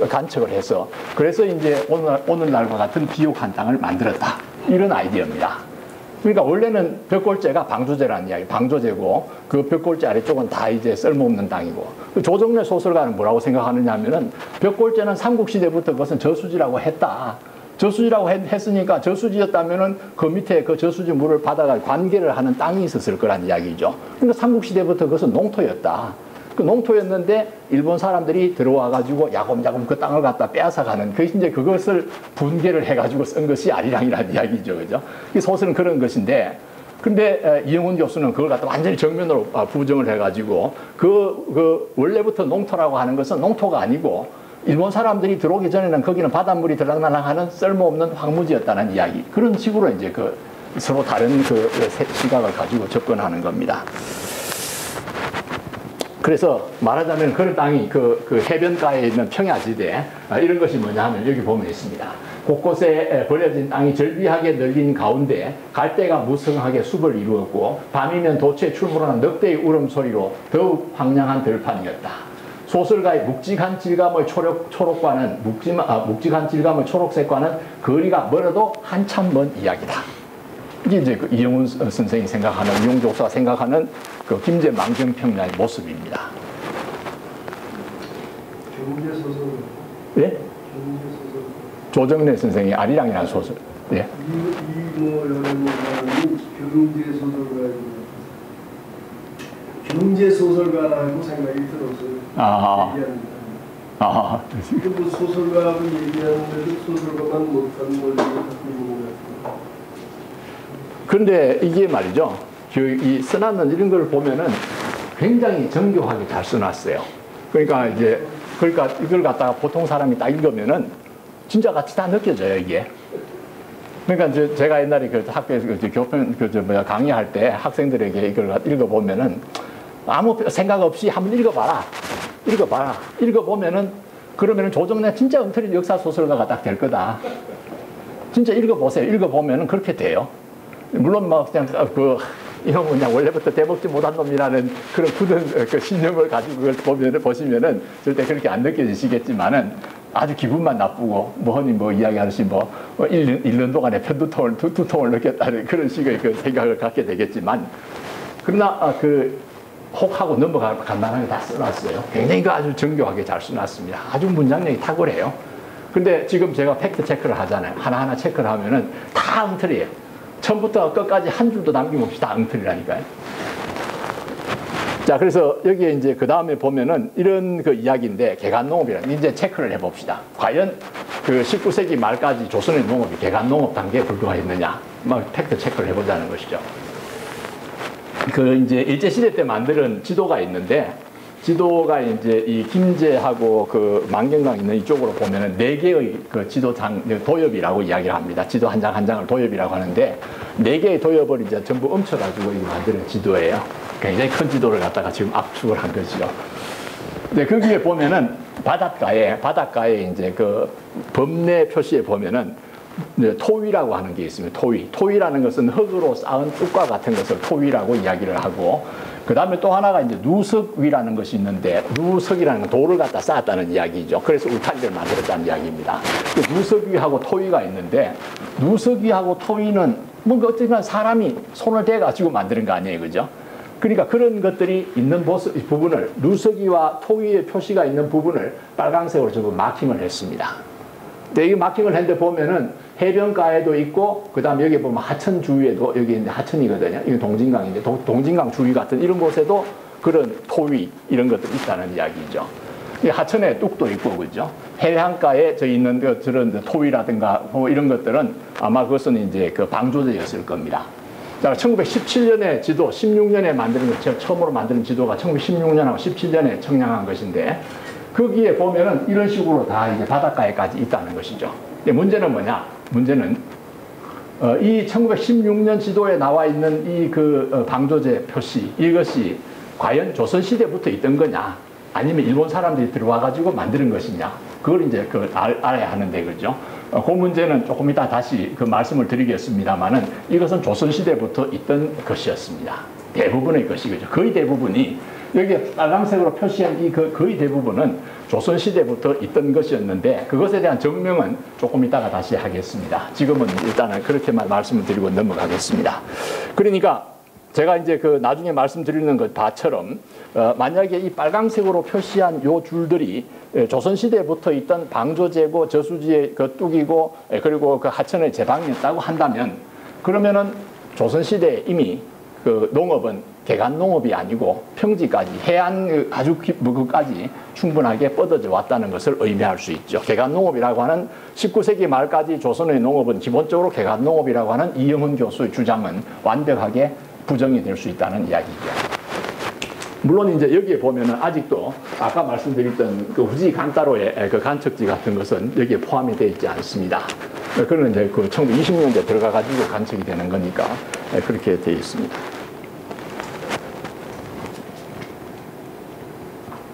간척을 해서 그래서 이제 오늘날과 같은 비옥한 땅을 만들었다. 이런 아이디어입니다. 그러니까 원래는 벽골제가 방조제라는 이야기, 방조제고 그 벽골제 아래쪽은 다 이제 쓸모없는 땅이고 조정래 소설가는 뭐라고 생각하느냐 하면은 벽골제는 삼국시대부터 그것은 저수지라고 했다. 저수지라고 했으니까 저수지였다면은 그 밑에 그 저수지 물을 받아가 관계를 하는 땅이 있었을 거란 이야기죠. 그러니까 삼국시대부터 그것은 농토였다. 그 농토였는데 일본 사람들이 들어와가지고 야금야금 그 땅을 갖다 빼앗아가는 이제 그것을 분개를 해가지고 쓴 것이 아리랑이라는 이야기죠, 그죠? 이 소설은 그런 것인데, 근데 이영훈 교수는 그걸 갖다 완전히 정면으로 부정을 해가지고 그 원래부터 농토라고 하는 것은 농토가 아니고 일본 사람들이 들어오기 전에는 거기는 바닷물이 들락날락하는 쓸모없는 황무지였다는 이야기. 그런 식으로 이제 서로 다른 시각을 가지고 접근하는 겁니다. 그래서 말하자면 그런 땅이 그 해변가에 있는 평야지대 이런 것이 뭐냐 하면 여기 보면 있습니다. 곳곳에 버려진 땅이 절비하게 널린 가운데 갈대가 무성하게 숲을 이루었고 밤이면 도처에 출몰하는 늑대의 울음소리로 더욱 황량한 들판이었다. 소설가의 묵직한 질감의 묵직한 질감의 초록색과는 거리가 멀어도 한참 먼 이야기다. 이게 이제 이영훈 선생이 생각하는, 이영훈 교수가 생각하는 그 김제 만경평야의 모습입니다. 경제 소설. 예? 경제 소설. 조정래 선생의 아리랑이라는 소설. 예. 이모라는 사람이 경제 소설가입니다. 경제 소설가라고 생각이 들어서 얘기합니다. 뭐 소설가하고 얘기하는데도 소설가만 못하는 걸 갖고 있는 것 같아요. 그런데 이게 말이죠. 이 써놨는 이런 걸 보면은 굉장히 정교하게 잘 써놨어요. 그러니까 이걸 갖다가 보통 사람이 딱 읽으면은 진짜 같이 다 느껴져요, 이게. 그러니까 제가 옛날에 그 학교에서 교편 강의할 때 학생들에게 이걸 읽어보면은 아무 생각 없이 한번 읽어봐라. 읽어보면은 그러면은 조정래 진짜 엉터리 역사 소설가가 딱 될 거다. 진짜 읽어보세요. 읽어보면은 그렇게 돼요. 물론 막 그냥 이런 그냥 원래부터 대먹지 못한 놈이라는 그런 굳은 그 신념을 가지고 그걸 보시면은 절대 그렇게 안 느껴지시겠지만은 아주 기분만 나쁘고 흔히 이야기하듯이 1년 동안에 두 통을 느꼈다는 그런 식의 그 생각을 갖게 되겠지만 그러나 혹하고 넘어갈 만하게 다 써놨어요. 굉장히 아주 정교하게 잘 써놨습니다. 아주 문장력이 탁월해요. 근데 지금 제가 팩트 체크를 하잖아요. 하나하나 체크를 하면은 다 엉터리예요. 처음부터 끝까지 한 줄도 남김없이 다 엉터리라니까요. 자, 그래서 여기에 이제 그 다음에 보면은 이런 그 이야기인데 개간농업이라는 이제 체크를 해봅시다. 과연 그 19세기 말까지 조선의 농업이 개간농업 단계에 불과했느냐? 팩트 체크를 해보자는 것이죠. 이제 일제시대 때 만든 지도가 있는데, 지도가 이제 이 김제하고 그 만경강 있는 이쪽으로 보면은 4개의 그 지도장, 도엽이라고 이야기를 합니다. 지도 한 장 한 장을 도엽이라고 하는데, 4개의 도엽을 이제 전부 엄쳐가지고 만드는 지도예요. 굉장히 큰 지도를 갖다가 지금 압축을 한 것이죠. 근데 거기에 보면은 바닷가에 이제 그 범례 표시에 보면은 토위라고 하는 게 있습니다. 토위라는 것은 흙으로 쌓은 뚝과 같은 것을 토위라고 이야기를 하고, 그 다음에 또 하나가 이제 누석위라는 것이 있는데, 누석이라는 건 돌을 갖다 쌓았다는 이야기죠. 그래서 울타리를 만들었다는 이야기입니다. 그 누석위하고 토위가 있는데, 누석위하고 토위는 뭔가 어쨌든 사람이 손을 대가지고 만드는 거 아니에요, 그죠? 그러니까 그런 것들이 있는 부분을, 누석위와 토위의 표시가 있는 부분을 빨강색으로 전부 마킹을 했습니다. 근데 이 마킹을 했는데 보면은 해변가에도 있고, 그 다음에 여기 보면 하천 주위에도, 여기 이제 하천이거든요. 이게 동진강인데, 동진강 주위 같은 이런 곳에도 그런 토위, 이런 것들이 있다는 이야기죠. 이 하천에 뚝도 있고, 그죠? 해안가에 있는 그런 토위라든가 이런 것들은 아마 그것은 이제 그 방조제였을 겁니다. 자, 1917년에 지도, 16년에 만드는 것, 제가 처음으로 만드는 지도가 1916년하고 17년에 청량한 것인데, 거기에 보면은 이런 식으로 다 이제 바닷가에까지 있다는 것이죠. 근데 문제는 뭐냐? 문제는, 이 1916년 지도에 나와 있는 이 방조제 표시, 이것이 과연 조선시대부터 있던 거냐? 아니면 일본 사람들이 들어와가지고 만드는 것이냐? 그걸 이제 알아야 하는데, 그죠? 그 문제는 조금 이따 다시 그 말씀을 드리겠습니다만은 이것은 조선시대부터 있던 것이었습니다. 대부분의 것이, 그죠? 거의 대부분이, 여기 빨간색으로 표시한 이 거의 대부분은 조선시대부터 있던 것이었는데, 그것에 대한 증명은 조금 이따가 다시 하겠습니다. 지금은 일단은 그렇게만 말씀을 드리고 넘어가겠습니다. 그러니까 제가 이제 나중에 말씀드리는 것 바처럼, 만약에 이 빨간색으로 표시한 요 줄들이 조선시대부터 있던 방조제고 저수지의 그 뚝이고, 그리고 그 하천의 제방이었다고 한다면, 그러면은 조선시대에 이미 그 농업은 개간농업이 아니고 평지까지, 해안 아주 그까지 충분하게 뻗어져 왔다는 것을 의미할 수 있죠. 개간농업이라고 하는 19세기 말까지 조선의 농업은 기본적으로 개간농업이라고 하는 이영훈 교수의 주장은 완벽하게 부정이 될 수 있다는 이야기죠. 물론 이제 여기에 보면은 아직도 아까 말씀드렸던 그 후지 간따로의 그 간척지 같은 것은 여기에 포함이 되어 있지 않습니다. 그거는 이제 그 1920년대 들어가가지고 간척이 되는 거니까 그렇게 되어 있습니다.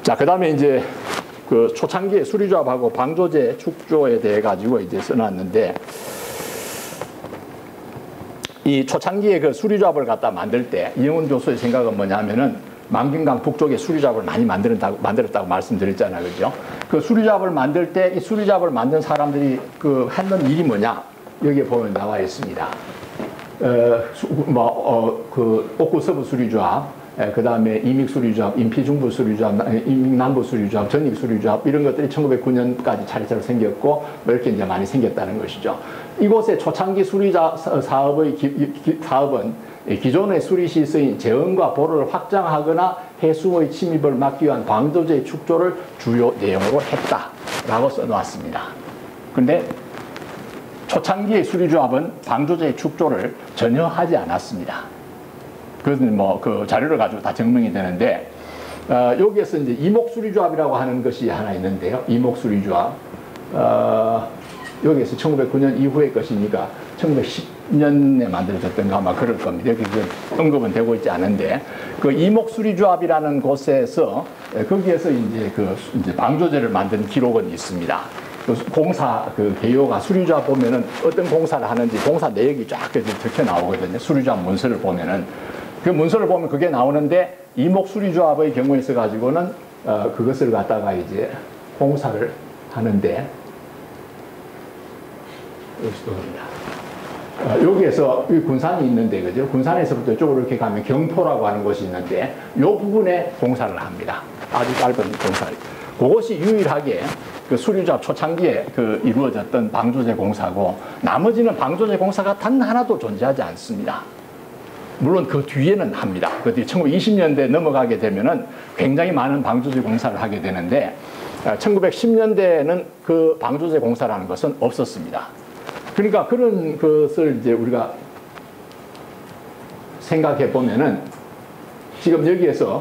자, 그 다음에 이제 그 초창기의 수리조합하고 방조제 축조에 대해 가지고 이제 써놨는데, 이 초창기에 그 수리조합을 갖다 만들 때 이영훈 교수의 생각은 뭐냐면은 만경강 북쪽에 수리조합을 많이 만들었다고 말씀드렸잖아요, 그죠? 그 수리조합을 만들 때 이 수리조합을 만든 사람들이 했는 일이 뭐냐? 여기에 보면 나와 있습니다. 옥구서부 수리조합, 그 다음에 임익수리조합, 임피중부수리조합, 임익남부수리조합, 전익수리조합 이런 것들이 1909년까지 차례차례 생겼고 뭐 이렇게 이제 많이 생겼다는 것이죠. 이곳의 초창기 수리자 사업의 사업은 기존의 수리 시스인 재원과 보를 확장하거나 해수의 침입을 막기 위한 방조제 축조를 주요 내용으로 했다라고 써놓았습니다. 근데 초창기의 수리조합은 방조제 축조를 전혀 하지 않았습니다. 그것은 뭐 그 자료를 가지고 다 증명이 되는데 여기에서 이제 이목수리조합이라고 하는 것이 하나 있는데요. 이목수리조합 여기에서 1909년 이후의 것이니까 1910년에 만들어졌던가 아마 그럴 겁니다. 여기 언급은 되고 있지 않은데 그 이목수리조합이라는 곳에서 거기에서 이제 방조제를 만든 기록은 있습니다. 그 공사 그 개요가 수리조합 보면은 어떤 공사를 하는지 공사 내역이 쫙 적혀 나오거든요. 수리조합 문서를 보면은 그 문서를 보면 그게 나오는데 이목수리조합의 경우에 있어 가지고는 그것을 갖다가 이제 공사를 하는데 여기에서 군산이 있는데 그죠? 군산에서부터 이쪽으로 이렇게 가면 경포라고 하는 곳이 있는데 이 부분에 공사를 합니다. 아주 짧은 공사를. 그것이 유일하게 그 수리조합 초창기에 그 이루어졌던 방조제 공사고 나머지는 방조제 공사가 단 하나도 존재하지 않습니다. 물론 그 뒤에는 합니다. 그 뒤에 1920년대 넘어가게 되면은 굉장히 많은 방조제 공사를 하게 되는데 1910년대에는 그 방조제 공사라는 것은 없었습니다. 그러니까 그런 것을 이제 우리가 생각해 보면은 지금 여기에서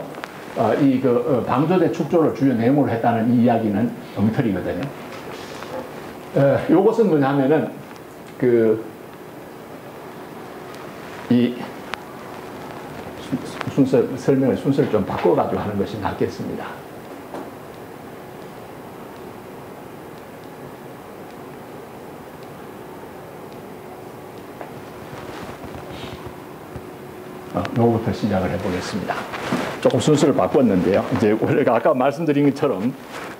이 그 방조제 축조를 주요 내용으로 했다는 이 이야기는 엉터리거든요. 요것은 뭐냐면은 이 설명의 순서를 좀 바꿔가지고 하는 것이 낫겠습니다. 요거부터 시작을 해보겠습니다. 조금 순서를 바꿨는데요. 이제 우리가 아까 말씀드린 것처럼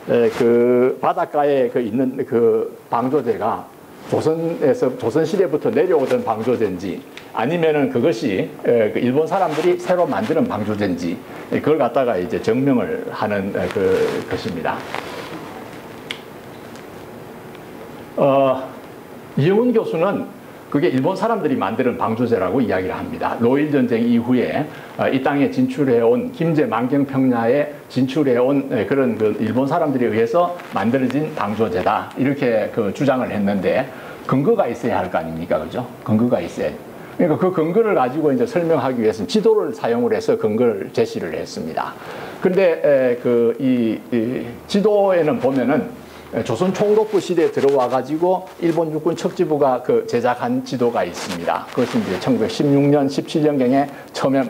그 바닷가에 있는 그 방조제가 조선 시대부터 내려오던 방조제인지 아니면은 그것이 일본 사람들이 새로 만드는 방조제인지 그걸 갖다가 이제 증명을 하는 것입니다. 이영훈 교수는 그게 일본 사람들이 만드는 방조제라고 이야기를 합니다. 노일 전쟁 이후에 이 땅에 진출해온 김제 만경평야에 진출해온 그런 그 일본 사람들에 의해서 만들어진 방조제다 이렇게 그 주장을 했는데 근거가 있어야 할 거 아닙니까, 그죠? 근거가 있어야. 그러니까 그 근거를 가지고 이제 설명하기 위해서는 지도를 사용을 해서 근거를 제시를 했습니다. 그런데 이 지도에는 보면은 조선 총독부 시대에 들어와 가지고 일본 육군 척지부가 그 제작한 지도가 있습니다. 그것이 이제 1916년, 17년경에 처음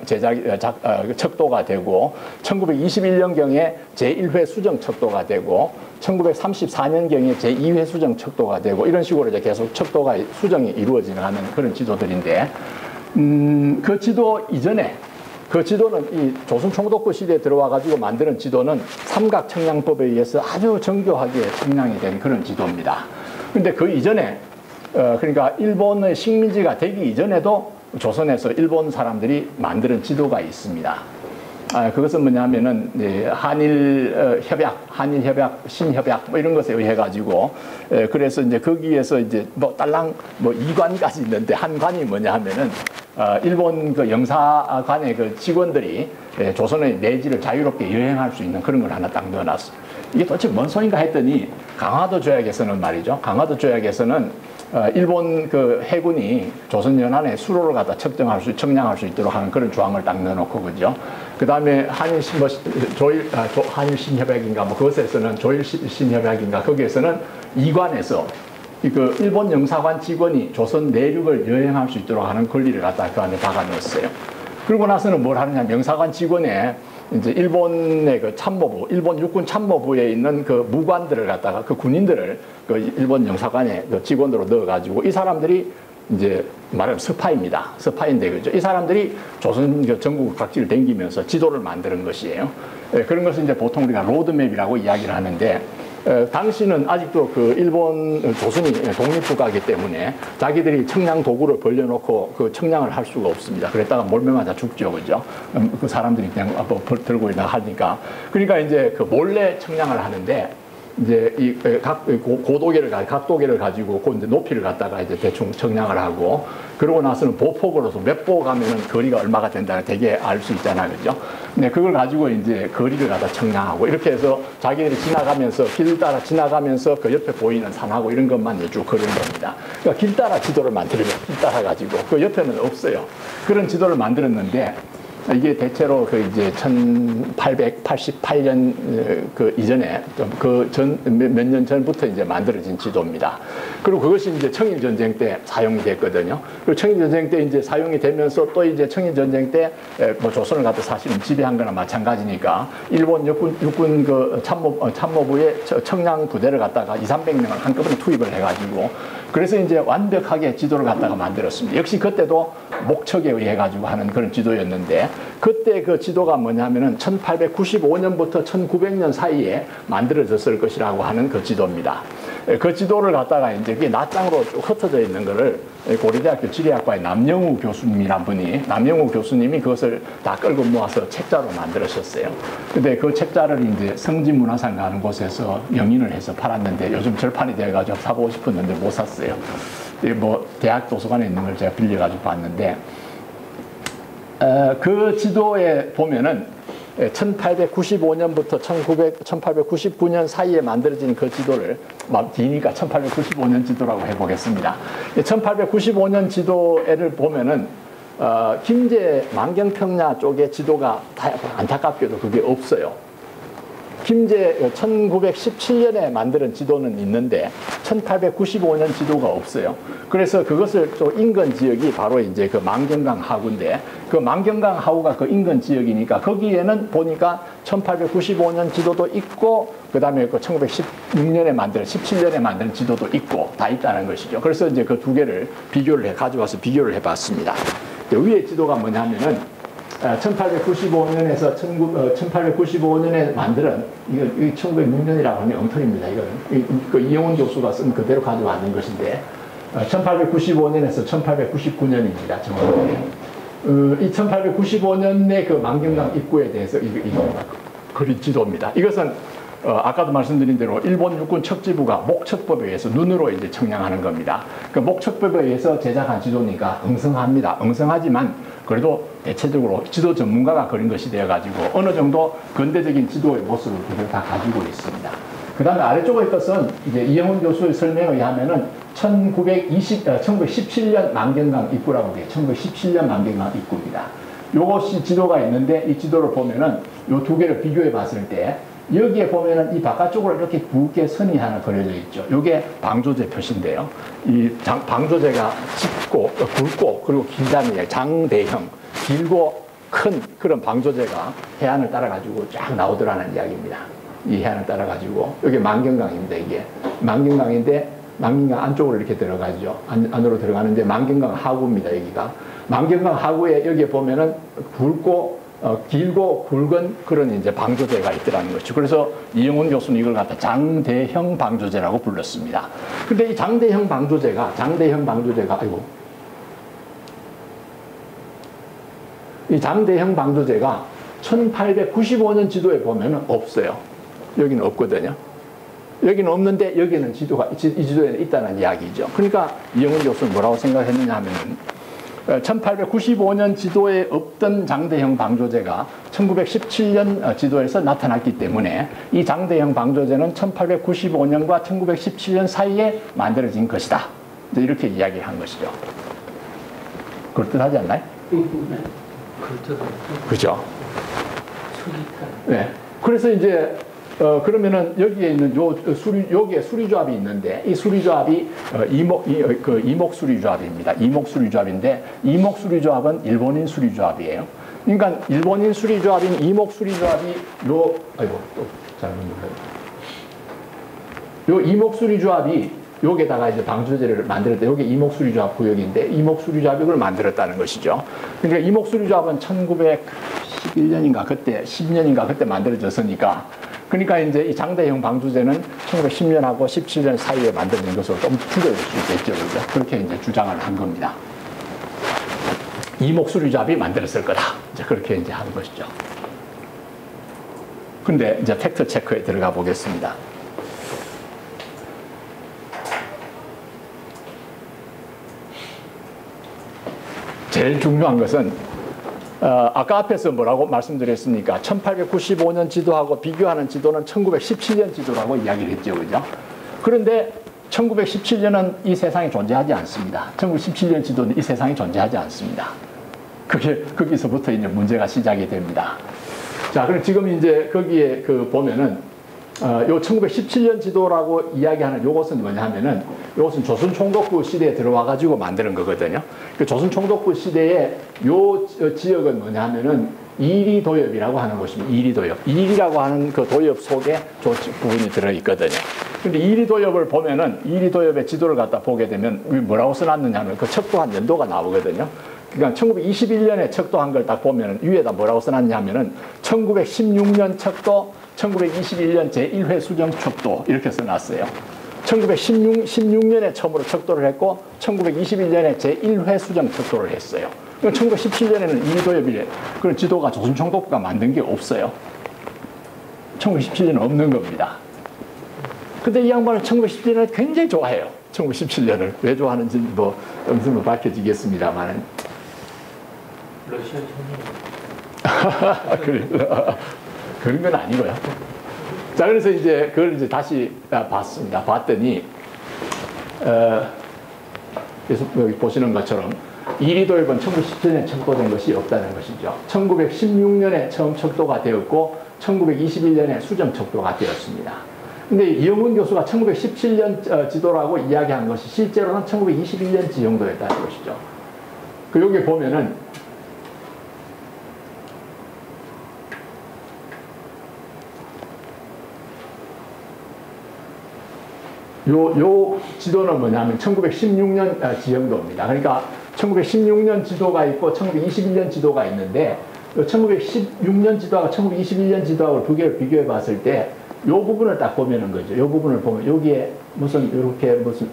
척도가 되고 1921년경에 제1회 수정 척도가 되고 1934년경에 제2회 수정 척도가 되고 이런 식으로 이제 계속 척도가 수정이 이루어지는 그런 지도들인데 그 지도 이전에 그 지도는 이 조선 총독부 시대에 들어와 가지고 만드는 지도는 삼각청량법에 의해서 아주 정교하게 청량이 된 그런 지도입니다. 근데 그 이전에 그러니까 일본의 식민지가 되기 이전에도 조선에서 일본 사람들이 만드는 지도가 있습니다. 그것은 뭐냐면은 한일 협약, 신협약 뭐 이런 것에 의해 가지고 그래서 이제 거기에서 이제 뭐 딸랑 뭐 2관까지 있는데 한 관이 뭐냐 하면은 일본 그 영사관의 그 직원들이 조선의 내지를 자유롭게 여행할 수 있는 그런 걸 하나 딱 넣어놨어. 이게 도대체 뭔 소린가 했더니 강화도 조약에서는 말이죠. 강화도 조약에서는 일본 그 해군이 조선 연안에 수로를 갖다 청량할 수 있도록 하는 그런 조항을 딱 넣어놓고 그죠. 그 다음에 한일 신협약인가 뭐 그것에서는 조일 신협약인가 거기에서는 이관에서 그 일본 영사관 직원이 조선 내륙을 여행할 수 있도록 하는 권리를 갖다 그 안에 박아 넣었어요. 그러고 나서는 뭘 하느냐, 영사관 직원에 이제 일본의 그 참모부, 일본 육군 참모부에 있는 그 무관들을 갖다가 그 군인들을 그 일본 영사관에 그 직원으로 넣어가지고 이 사람들이 이제 말하면 스파입니다. 스파인데 그죠. 이 사람들이 조선 전국 각지를 댕기면서 지도를 만드는 것이에요. 그런 것을 이제 보통 우리가 로드맵이라고 이야기를 하는데 당시는 아직도 그 일본 조선이 독립국가이기 때문에 자기들이 청량 도구를 벌려놓고 그 청량을 할 수가 없습니다. 그랬다가 몰매 맞아 죽죠, 그죠? 그 사람들이 그냥 들고 하니까. 그러니까 이제 그 몰래 청량을 하는데 이제 이 각 각도계를 가지고 그 이제 높이를 갖다가 이제 대충 청량을 하고 그러고 나서는 보폭으로서 몇 보 가면은 거리가 얼마가 된다는 되게 알 수 있잖아요, 그죠? 네, 그걸 가지고 이제 거리를 갖다 청량하고 이렇게 해서 자기들이 지나가면서 길 따라 지나가면서 그 옆에 보이는 산하고 이런 것만 쭉 그리는 겁니다. 그러니까 길 따라 지도를 만들면 길 따라 가지고 그 옆에는 없어요. 그런 지도를 만들었는데. 이게 대체로 그 이제 1888년 그 이전에 그 몇 년 전부터 이제 만들어진 지도입니다. 그리고 그것이 이제 청일전쟁 때 사용이 됐거든요. 그리고 청일전쟁 때 이제 사용이 되면서 또 이제 청일전쟁 때 뭐 조선을 갖다 사실은 지배한 거나 마찬가지니까 일본 육군 그 참모부의 청량 부대를 갖다가 200~300명을 한꺼번에 투입을 해가지고 그래서 이제 완벽하게 지도를 갖다가 만들었습니다. 역시 그때도 목척에 의해 가지고 하는 그런 지도였는데 그때 그 지도가 뭐냐면은 1895년부터 1900년 사이에 만들어졌을 것이라고 하는 그 지도입니다. 그 지도를 갖다가 이제 그게 낱장으로 쭉 흩어져 있는 거를 고려대학교 지리학과의 남영우 교수님이 그것을 다 끌고 모아서 책자로 만들으셨어요. 근데 그 책자를 이제 성진문화상 가는 곳에서 영인을 해서 팔았는데 요즘 절판이 돼가지고 사보고 싶었는데 못 샀어요. 뭐 대학 도서관에 있는 걸 제가 빌려가지고 봤는데 그 지도에 보면은 1895년부터 1899년 사이에 만들어진 그 지도를 기니까 1895년 지도라고 해보겠습니다. 1895년 지도를 보면은 김제 만경평야 쪽의 지도가 안타깝게도 그게 없어요. 김제 1917년에 만든 지도는 있는데 1895년 지도가 없어요. 그래서 그것을 또 인근 지역이 바로 이제 그 만경강 하구인데 그 만경강 하구가 그 인근 지역이니까 거기에는 보니까 1895년 지도도 있고 그다음에 그 1916년에 만든 17년에 만든 지도도 있고 다 있다는 것이죠. 그래서 이제 그 두 개를 가져와서 비교를 해봤습니다. 위에 지도가 뭐냐면은 1895년에서 1895년에 만든 이거 1906년이라고 하면 엉터리입니다. 이거 이영훈 교수가 쓴 그대로 가져왔는 것인데 1895년에서 1899년입니다. 정확하게. 이 1895년의 그 만경강 입구에 대해서 이거 그린 지도입니다. 이것은 아까도 말씀드린 대로 일본 육군 척지부가 목척법에 의해서 눈으로 이제 청량하는 겁니다. 그 목척법에 의해서 제작한 지도니까 엉성합니다. 엉성하지만 그래도 대체적으로 지도 전문가가 그린 것이 되어가지고 어느 정도 근대적인 지도의 모습을 그대로 다 가지고 있습니다. 그 다음에 아래쪽의 것은 이제 이영훈 교수의 설명에 의하면은 1917년 만경강 입구라고 돼요. 1917년 만경강 입구입니다. 요것이 지도가 있는데 이 지도를 보면은 요 두 개를 비교해 봤을 때 여기에 보면은 이 바깥쪽으로 이렇게 굵게 선이 하나 그려져 있죠. 요게 방조제 표시인데요. 이 방조제가 굵고 그리고 길다는 장대형, 길고 큰 그런 방조제가 해안을 따라가지고 쫙 나오더라는 이야기입니다. 이 해안을 따라가지고 여기 만경강입니다. 이게 만경강인데 만경강 안쪽으로 이렇게 들어가죠. 안으로 들어가는데 만경강 하구입니다. 여기가 만경강 하구에 여기에 보면은 길고 굵은 그런 이제 방조제가 있더라는 거죠. 그래서 이영훈 교수는 이걸 갖다 장대형 방조제라고 불렀습니다. 근데 이 장대형 방조제가 이 장대형 방조제가 1895년 지도에 보면은 없어요. 여기는 없거든요. 여기는 없는데 여기는 이 지도에는 있다는 이야기죠. 그러니까 이영훈 교수는 뭐라고 생각했느냐 하면은 1895년 지도에 없던 장대형 방조제가 1917년 지도에서 나타났기 때문에 이 장대형 방조제는 1895년과 1917년 사이에 만들어진 것이다. 이렇게 이야기한 것이죠. 그럴듯하지 않나요? 그렇더라고요. 그죠? 네. 그래서 이제 그러면은 여기에 있는 여기에 수리조합이 있는데 이 수리조합이 이목 수리조합입니다. 이목 수리조합인데 이목 수리조합은 일본인 수리조합이에요. 그러니까 일본인 수리조합인 이목 수리조합이 요 이목 수리조합이 여기에다가 이제 방조제를 만들었다. 여기 이목 수리조합 구역인데 이목 수리조합이 그걸 만들었다는 것이죠. 그러니까 이목 수리조합은 1910 1911년인가 그때 10년인가 그때 만들어졌으니까 그러니까 이제 이 장대형 방두제는 1910년하고 17년 사이에 만들어진 것으로 좀 추정할 수 있겠죠. 그죠? 그렇게 이제 주장을 한 겁니다. 이목수류잡이 만들었을 거다. 이제 그렇게 이제 하는 것이죠. 근데 이제 팩트 체크에 들어가 보겠습니다. 제일 중요한 것은 아까 앞에서 뭐라고 말씀드렸습니까? 1895년 지도하고 비교하는 지도는 1917년 지도라고 이야기를 했죠. 그죠? 그런데 1917년은 이 세상에 존재하지 않습니다. 1917년 지도는 이 세상에 존재하지 않습니다. 거기서부터 이제 문제가 시작이 됩니다. 자, 그럼 지금 이제 거기에 보면은 요 1917년 지도라고 이야기하는 요것은 뭐냐 하면은 요것은 조선 총독부 시대에 들어와 가지고 만드는 거거든요. 그 조선 총독부 시대에 요 지역은 뭐냐 하면은 이리도엽이라고 하는 곳입니다. 이리도엽. 이리라고 하는 그 도엽 속에 저 부분이 들어 있거든요. 근데 이리도엽을 보면은 이리도엽의 지도를 갖다 보게 되면 뭐라고 써놨느냐 하면 그 척도한 연도가 나오거든요. 그러니까 1921년에 척도한 걸 딱 보면 위에다 뭐라고 써놨냐면은 1916년 척도, 1921년 제1회 수정 척도 이렇게 써놨어요. 1916년에 처음으로 척도를 했고 1921년에 제1회 수정 척도를 했어요. 1917년에는 이리도엽이 그런 지도가 조선 총독부가 만든 게 없어요. 1917년은 없는 겁니다. 근데 이 양반은 1917년을 굉장히 좋아해요. 1917년을. 왜 좋아하는지 뭐 음성으로 밝혀지겠습니다만. 러시아 총리. 그런 건 아니고요. 자, 그래서 이제 그걸 이제 다시 봤습니다. 봤더니, 그래서 여기 보시는 것처럼 이리도엽은 1917년에 척도된 것이 없다는 것이죠. 1916년에 처음 척도가 되었고, 1921년에 수정 척도가 되었습니다. 근데 이영훈 교수가 1917년 지도라고 이야기한 것이 실제로는 1921년 지정도였다는 것이죠. 여기 보면은 요 지도는 뭐냐면 1916년 지정도입니다. 그러니까 1916년 지도가 있고 1921년 지도가 있는데 1916년 지도하고 1921년 지도하고 두 개를 비교해 봤을 때 요 부분을 딱 보면은 거죠. 요 부분을 보면 여기에 무슨 이렇게 무슨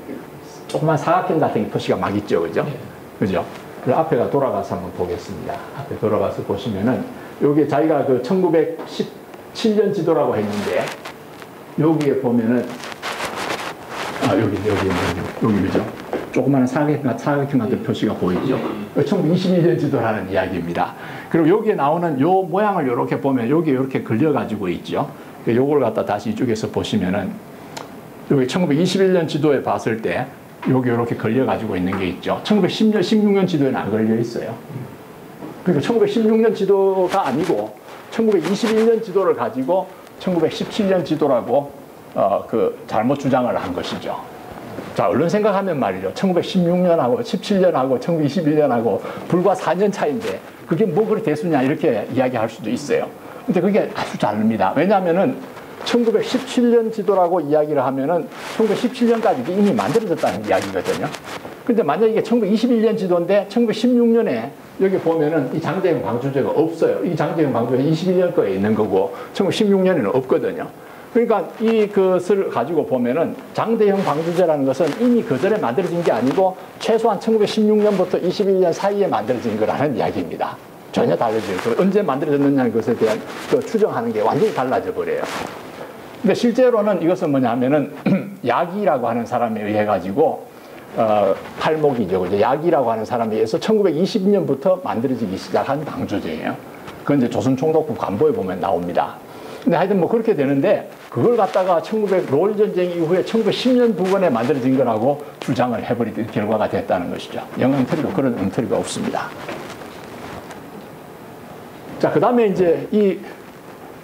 조그만 사각형 같은 게 표시가 막 있죠. 그죠? 그죠? 그럼 앞에가 돌아가서 한번 보겠습니다. 앞에 돌아가서 보시면은 여기 자기가 그 1917년 지도라고 했는데 여기에 보면은 여기 그죠? 조그마한 사각형 같은 표시가 보이죠? 1921년 지도라는 이야기입니다. 그리고 여기에 나오는 요 모양을 이렇게 보면 여기 이렇게 걸려가지고 있죠? 요걸 갖다 다시 이쪽에서 보시면은 여기 1921년 지도에 봤을 때 여기 이렇게 걸려가지고 있는 게 있죠? 1910년, 16년 지도에는 안 걸려 있어요. 그러니까 1916년 지도가 아니고 1921년 지도를 가지고 1917년 지도라고 잘못 주장을 한 것이죠. 자, 얼른 생각하면 말이죠. 1916년하고 17년하고 1921년하고 불과 4년 차인데 그게 뭐 그리 대수냐 이렇게 이야기할 수도 있어요. 근데 그게 아주 다릅니다. 왜냐하면은 1917년 지도라고 이야기를 하면은 1917년까지 이미 만들어졌다는 이야기거든요. 근데 만약에 이게 1921년 지도인데 1916년에 여기 보면은 이 장대형 방주제가 없어요. 이 장대형 방주제가 21년 거에 있는 거고 1916년에는 없거든요. 그러니까 이것을 가지고 보면은 장대형 방주제라는 것은 이미 그 전에 만들어진 게 아니고 최소한 1916년부터 21년 사이에 만들어진 거라는 이야기입니다. 전혀 달라져요. 언제 만들어졌느냐는 것에 대한 추정하는 게 완전히 달라져 버려요. 근데 실제로는 이것은 뭐냐면은 야기라고 하는 사람에 의해 가지고 팔목이죠. 그죠? 야기라고 하는 사람에 의해서 1920년부터 만들어지기 시작한 방주제예요. 그건 이제 조선 총독부 관보에 보면 나옵니다. 근데 하여튼 뭐 그렇게 되는데 그걸 갖다가 노을 전쟁 이후에 1910년 부근에 만들어진 거라고 주장을 해버리는 결과가 됐다는 것이죠. 영엉터리도 그런 엉터리가 없습니다. 자, 그 다음에 이제 이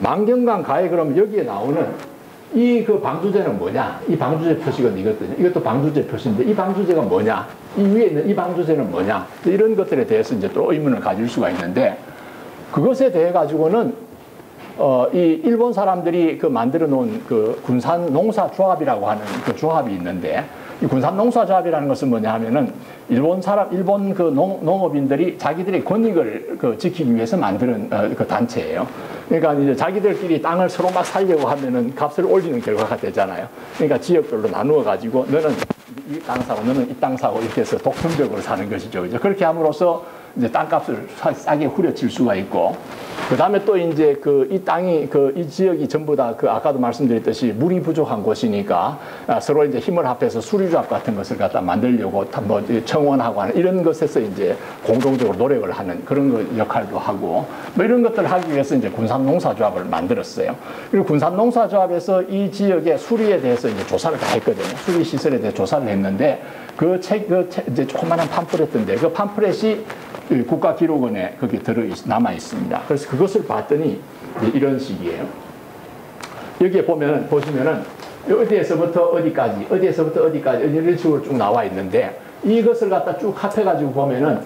만경강 가에 그러면 여기에 나오는 그 방주제는 뭐냐? 이 방주제 표시가 이거거든요. 이것도 방주제 표시인데 이 방주제가 뭐냐? 이 위에 있는 이 방주제는 뭐냐? 이런 것들에 대해서 이제 또 의문을 가질 수가 있는데 그것에 대해 가지고는 이 일본 사람들이 만들어 놓은 군산 농사 조합이라고 하는 그 조합이 있는데 이 군산농사조합이라는 것은 뭐냐 하면은 일본 그 농업인들이 자기들의 권익을 지키기 위해서 만드는 그 단체예요. 그러니까 이제 자기들끼리 땅을 서로 막 살려고 하면은 값을 올리는 결과가 되잖아요. 그러니까 지역별로 나누어 가지고 너는 이 땅 사고 너는 이 땅 사고 이렇게 해서 독점적으로 사는 것이죠. 그죠? 그렇게 함으로써 이제 땅값을 싸게 후려칠 수가 있고, 그 다음에 또 이제 이 땅이 이 지역이 전부 다 아까도 말씀드렸듯이 물이 부족한 곳이니까 서로 이제 힘을 합해서 수리조합 같은 것을 갖다 만들려고 뭐 청원하고 하는 이런 것에서 이제 공동적으로 노력을 하는 그런 역할도 하고 뭐 이런 것들을 하기 위해서 이제 군산농사조합을 만들었어요. 그리고 군산농사조합에서 이 지역의 수리에 대해서 이제 조사를 다 했거든요. 수리 시설에 대해 조사를 했는데 이제 조그마한 팜플렛인데 그 팜플렛이 국가기록원에 거기 남아 있습니다. 그래서 그것을 봤더니 이런 식이에요. 여기에 보시면은 어디에서부터 어디까지 이런 식으로 쭉 나와 있는데 이것을 갖다 쭉 합해가지고 보면은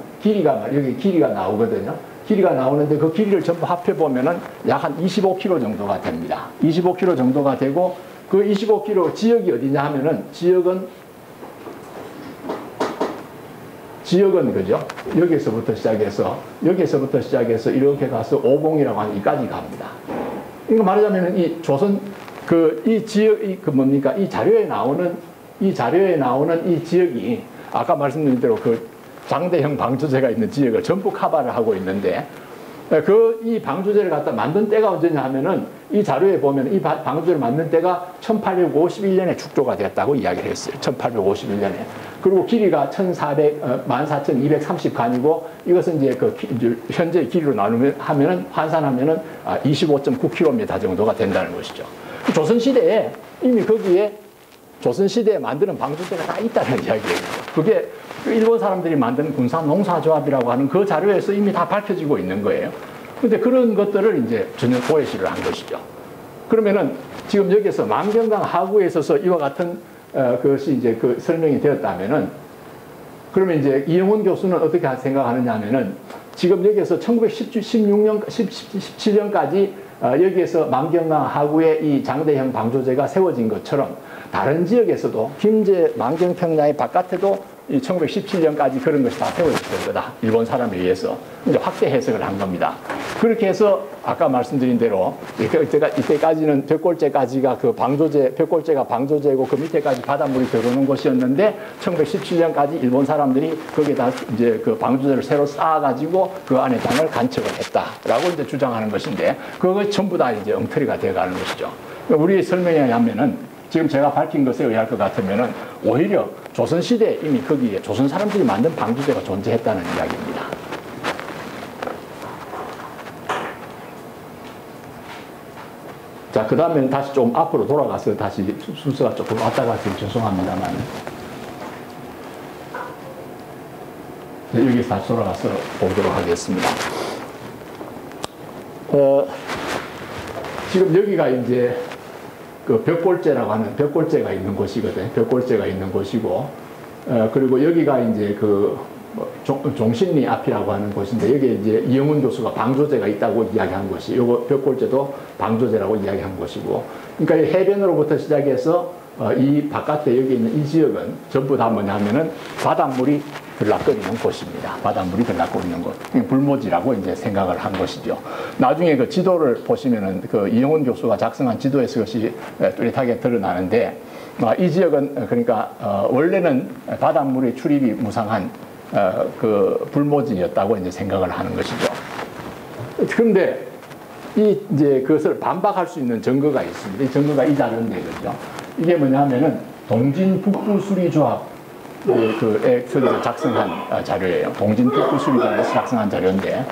여기 길이가 나오거든요. 길이가 나오는데 그 길이를 전부 합해 보면은 약 한 25km 정도가 됩니다. 25km 정도가 되고 그 25km 지역이 어디냐 하면은 지역은 그죠? 여기서부터 시작해서 이렇게 가서 오봉이라고 하는 이까지 갑니다. 그러니까 말하자면 이 조선 이 지역 뭡니까? 이 자료에 나오는 이 지역이 아까 말씀드린 대로 장대형 방조제가 있는 지역을 전부 커버를 하고 있는데 이 방조제를 갖다 만든 때가 언제냐 하면은 이 자료에 보면 이 방조제를 만든 때가 1851년에 축조가 되었다고 이야기를 했어요. 1851년에. 그리고 길이가 14,230간이고 이것은 이제 현재 길이로 환산하면은 25.9km 정도가 된다는 것이죠. 조선시대에 이미 거기에 조선시대에 만드는 방조제가 다 있다는 이야기예요. 그게 일본 사람들이 만든 군산농사조합이라고 하는 그 자료에서 이미 다 밝혀지고 있는 거예요. 근데 그런 것들을 이제 전혀 도외시를 한 것이죠. 그러면은 지금 여기서 만경강 하구에 있어서 이와 같은 그것이 이제 설명이 되었다면은 그러면 이제 이영훈 교수는 어떻게 생각하느냐 하면은 지금 여기에서 1917년까지 여기에서 만경강 하구에 이 장대형 방조제가 세워진 것처럼 다른 지역에서도 김제 만경평야의 바깥에도 이 1917년까지 그런 것이 다 세워졌을 거다. 일본 사람에 의해서 이제 확대 해석을 한 겁니다. 그렇게 해서 아까 말씀드린 대로 이때까지는 벽골제까지가 벽골제가 방조제고 그 밑에까지 바닷물이 들어오는 곳이었는데 1917년까지 일본 사람들이 거기에다 이제 방조제를 새로 쌓아가지고 그 안에 땅을 간척을 했다라고 이제 주장하는 것인데 그거 전부 다 이제 엉터리가 되어가는 것이죠. 우리 설명에 의하면은 지금 제가 밝힌 것에 의할 것 같으면은 오히려 조선시대에 이미 거기에 조선 사람들이 만든 방조제가 존재했다는 이야기입니다. 자, 그 다음에는 다시 좀 앞으로 돌아가서 다시 순서가 조금 왔다 갔으면 죄송합니다만. 여기서 다시 돌아가서 보도록 하겠습니다. 지금 여기가 이제 벽골제라고 하는 벽골제가 있는 곳이거든요. 벽골제가 있는 곳이고, 그리고 여기가 이제 종신리 앞이라고 하는 곳인데 여기에 이제 이영훈 교수가 방조제가 있다고 이야기한 것이 요거 벽골제도 방조제라고 이야기한 것이고, 그러니까 이 해변으로부터 시작해서 이 바깥에 여기 있는 이 지역은 전부 다 뭐냐면은 바닷물이 들락거리는 곳입니다. 바닷물이 들락거리는 곳. 불모지라고 이제 생각을 한 것이죠. 나중에 그 지도를 보시면은 이영훈 교수가 작성한 지도에서 그것이 뚜렷하게 드러나는데, 이 지역은 그러니까 원래는 바닷물의 출입이 무상한 불모지였다고 이제 생각을 하는 것이죠. 그런데 이제 그것을 반박할 수 있는 증거가 있습니다. 이 증거가 이 자료인데, 그죠? 이게 뭐냐면은 동진북부수리조합 서기서 작성한 자료예요. 동진북부수리조합에서 작성한 자료인데,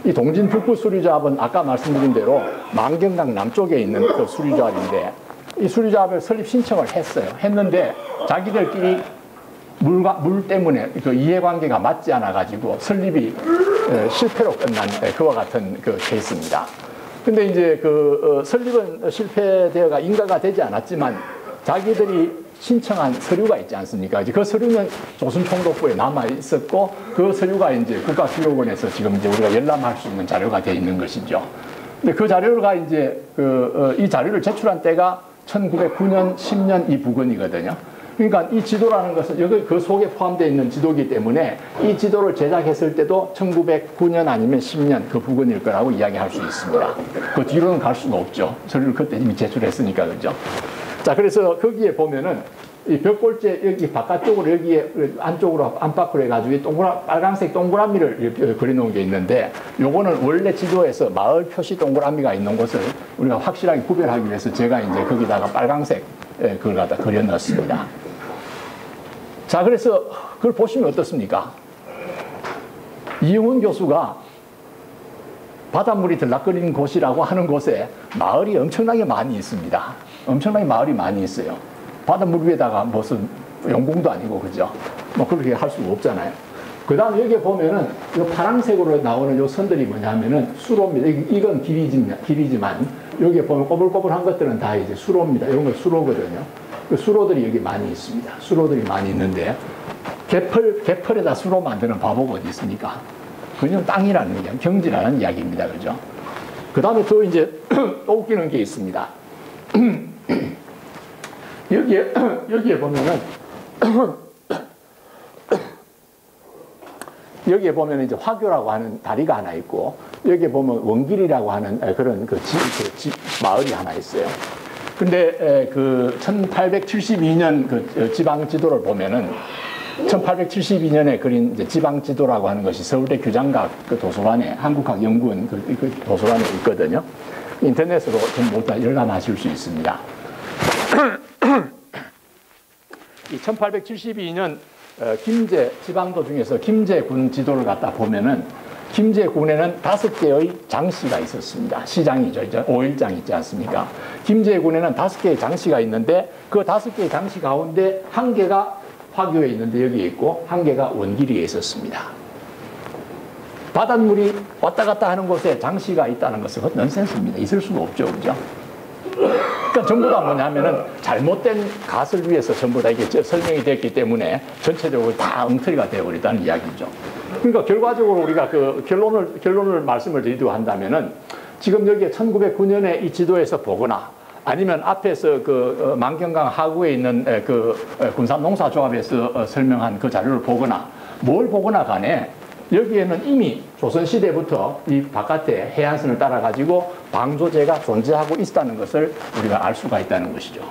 이 동진북부수리조합은 아까 말씀드린 대로 만경강 남쪽에 있는 그 수리조합인데, 이 수리조합을 설립 신청을 했는데 자기들끼리 물 때문에 이해관계가 맞지 않아 가지고 설립이 실패로 끝난 그와 같은 케이스입니다. 근데 이제 설립은 실패되어가 인가가 되지 않았지만 자기들이 신청한 서류가 있지 않습니까? 그 서류는 조선총독부에 남아 있었고, 그 서류가 이제 국가기록원에서 지금 이제 우리가 열람할 수 있는 자료가 되어 있는 것이죠. 근데 그 자료가 이제 이 자료를 제출한 때가 1909년, 10년 이 부근이거든요. 그러니까 이 지도라는 것은 여기 그 속에 포함되어 있는 지도이기 때문에 이 지도를 제작했을 때도 1909년 아니면 10년 그 부근일 거라고 이야기할 수 있습니다. 그 뒤로는 갈 수가 없죠. 서류를 그때 이미 제출했으니까, 그죠? 자, 그래서 거기에 보면은 이 벽골재 여기 바깥쪽으로 여기에 안쪽으로 안팎으로 해가지고 빨간색 동그라미를 그려놓은 게 있는데 요거는 원래 지도에서 마을 표시 동그라미가 있는 곳을 우리가 확실하게 구별하기 위해서 제가 이제 거기다가 빨간색 그걸 갖다 그려 넣었습니다. 자, 그래서 그걸 보시면 어떻습니까? 이영훈 교수가 바닷물이 들락거리는 곳이라고 하는 곳에 마을이 엄청나게 많이 있습니다. 엄청나게 마을이 많이 있어요. 바닷물 위에다가 무슨 영공도 아니고, 그죠? 뭐 그렇게 할 수가 없잖아요. 그 다음에 여기 보면은 이 파란색으로 나오는 요 선들이 뭐냐면은 수로입니다. 이건 길이지만 여기에 보면 꼬불꼬불한 것들은 다 이제 수로입니다. 이런 거 수로거든요. 그 수로들이 여기 많이 있습니다. 수로들이 많이 있는데 개펄에다 수로 만드는 바보가 어디 있습니까? 그냥 땅이라는 게 경지라는 이야기입니다. 그죠? 그 다음에 또 이제 또 웃기는 게 있습니다. 여기에 보면은 여기에 보면 이제 화교라고 하는 다리가 하나 있고 여기에 보면 원길이라고 하는 그런 마을이 하나 있어요. 근데 그 1872년 그 지방 지도를 보면은 1872년에 그린 이제 지방 지도라고 하는 것이 서울대 규장각 그 도서관에 한국학연구원 그 도서관에 있거든요. 인터넷으로 전부 다 열람하실 수 있습니다. 이 1872년 김제 지방도 중에서 김제군 지도를 갖다 보면은 김제군에는 5개의 장씨가 있었습니다. 시장이죠. 이제 5일장 있지 않습니까? 김제군에는 5개의 장씨가 있는데 그 5개의 장씨 가운데 1개가 화교에 있는데 여기에 있고 1개가 원길이에 있었습니다. 바닷물이 왔다 갔다 하는 곳에 장씨가 있다는 것은 넌센스입니다. 있을 수가 없죠. 그죠? 그러니까 전부 다 뭐냐면은 잘못된 갓을 위해서 전부 다 이게 설명이 됐기 때문에 전체적으로 다 엉터리가 되어버렸다는 이야기죠. 그러니까 결과적으로 우리가 그 결론을 말씀을 드리려고 한다면은 지금 여기에 1909년에 이 지도에서 보거나 아니면 앞에서 그 만경강 하구에 있는 그 군산농사조합에서 설명한 그 자료를 보거나 뭘 보거나 간에 여기에는 이미 조선시대부터 이 바깥에 해안선을 따라가지고 방조제가 존재하고 있다는 것을 우리가 알 수가 있다는 것이죠.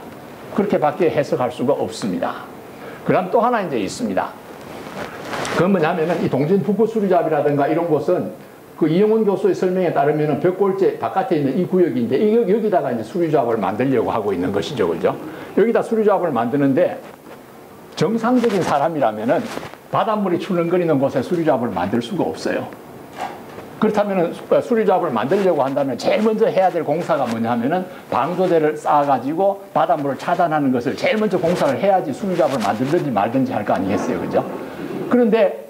그렇게밖에 해석할 수가 없습니다. 그 다음 또 하나 이제 있습니다. 그건 뭐냐면은 이 동진 북부수리잡이라든가 이런 곳은 그 이영훈 교수의 설명에 따르면은 벽골제 바깥에 있는 이 구역인데 여기다가 이제 수리조합을 만들려고 하고 있는 것이죠. 그죠? 여기다 수리조합을 만드는데 정상적인 사람이라면은 바닷물이 출렁거리는 곳에 수리조합을 만들 수가 없어요. 그렇다면 수리조합을 만들려고 한다면 제일 먼저 해야 될 공사가 뭐냐면은 방조제를 쌓아가지고 바닷물을 차단하는 것을 제일 먼저 공사를 해야지 수리조합을 만들든지 말든지 할 거 아니겠어요. 그죠? 그런데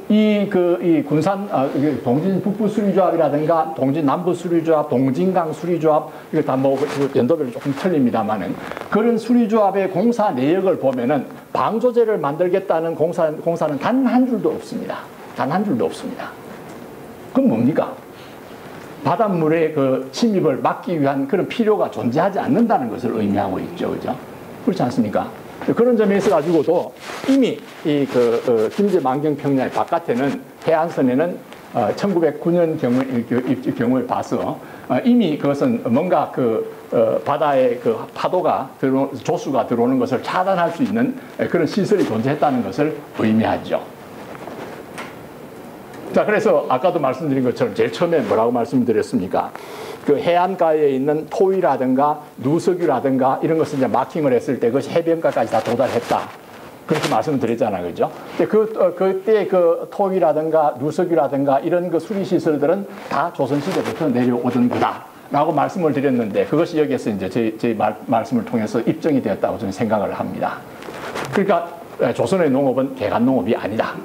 이 군산, 동진 북부 수리조합이라든가 동진 남부 수리조합, 동진강 수리조합, 이거 다 뭐 연도별로 조금 틀립니다만은 그런 수리조합의 공사 내역을 보면은 방조제를 만들겠다는 공사는 단 한 줄도 없습니다. 단 한 줄도 없습니다. 그건 뭡니까? 바닷물의 그 침입을 막기 위한 그런 필요가 존재하지 않는다는 것을 의미하고 있죠. 그죠? 그렇지 않습니까? 그런 점에 있어 가지고도 이미 이 김제 만경평야의 바깥에는 해안선에는 1909년 경우에 봐서 이미 그것은 뭔가 바다의 그 파도가 조수가 들어오는 것을 차단할 수 있는 그런 시설이 존재했다는 것을 의미하죠. 자, 그래서 아까도 말씀드린 것처럼 제일 처음에 뭐라고 말씀드렸습니까? 그 해안가에 있는 토위라든가 누석유라든가 이런 것을 이제 마킹을 했을 때 그것이 해변가까지 다 도달했다. 그렇게 말씀드렸잖아요. 그죠? 그때 그 토위라든가 누석유라든가 이런 그 수리시설들은 다 조선시대부터 내려오던 거다. 라고 말씀을 드렸는데 그것이 여기에서 이제 제 말씀을 통해서 입증이 되었다고 저는 생각을 합니다. 그러니까 조선의 농업은 개간농업이 아니다.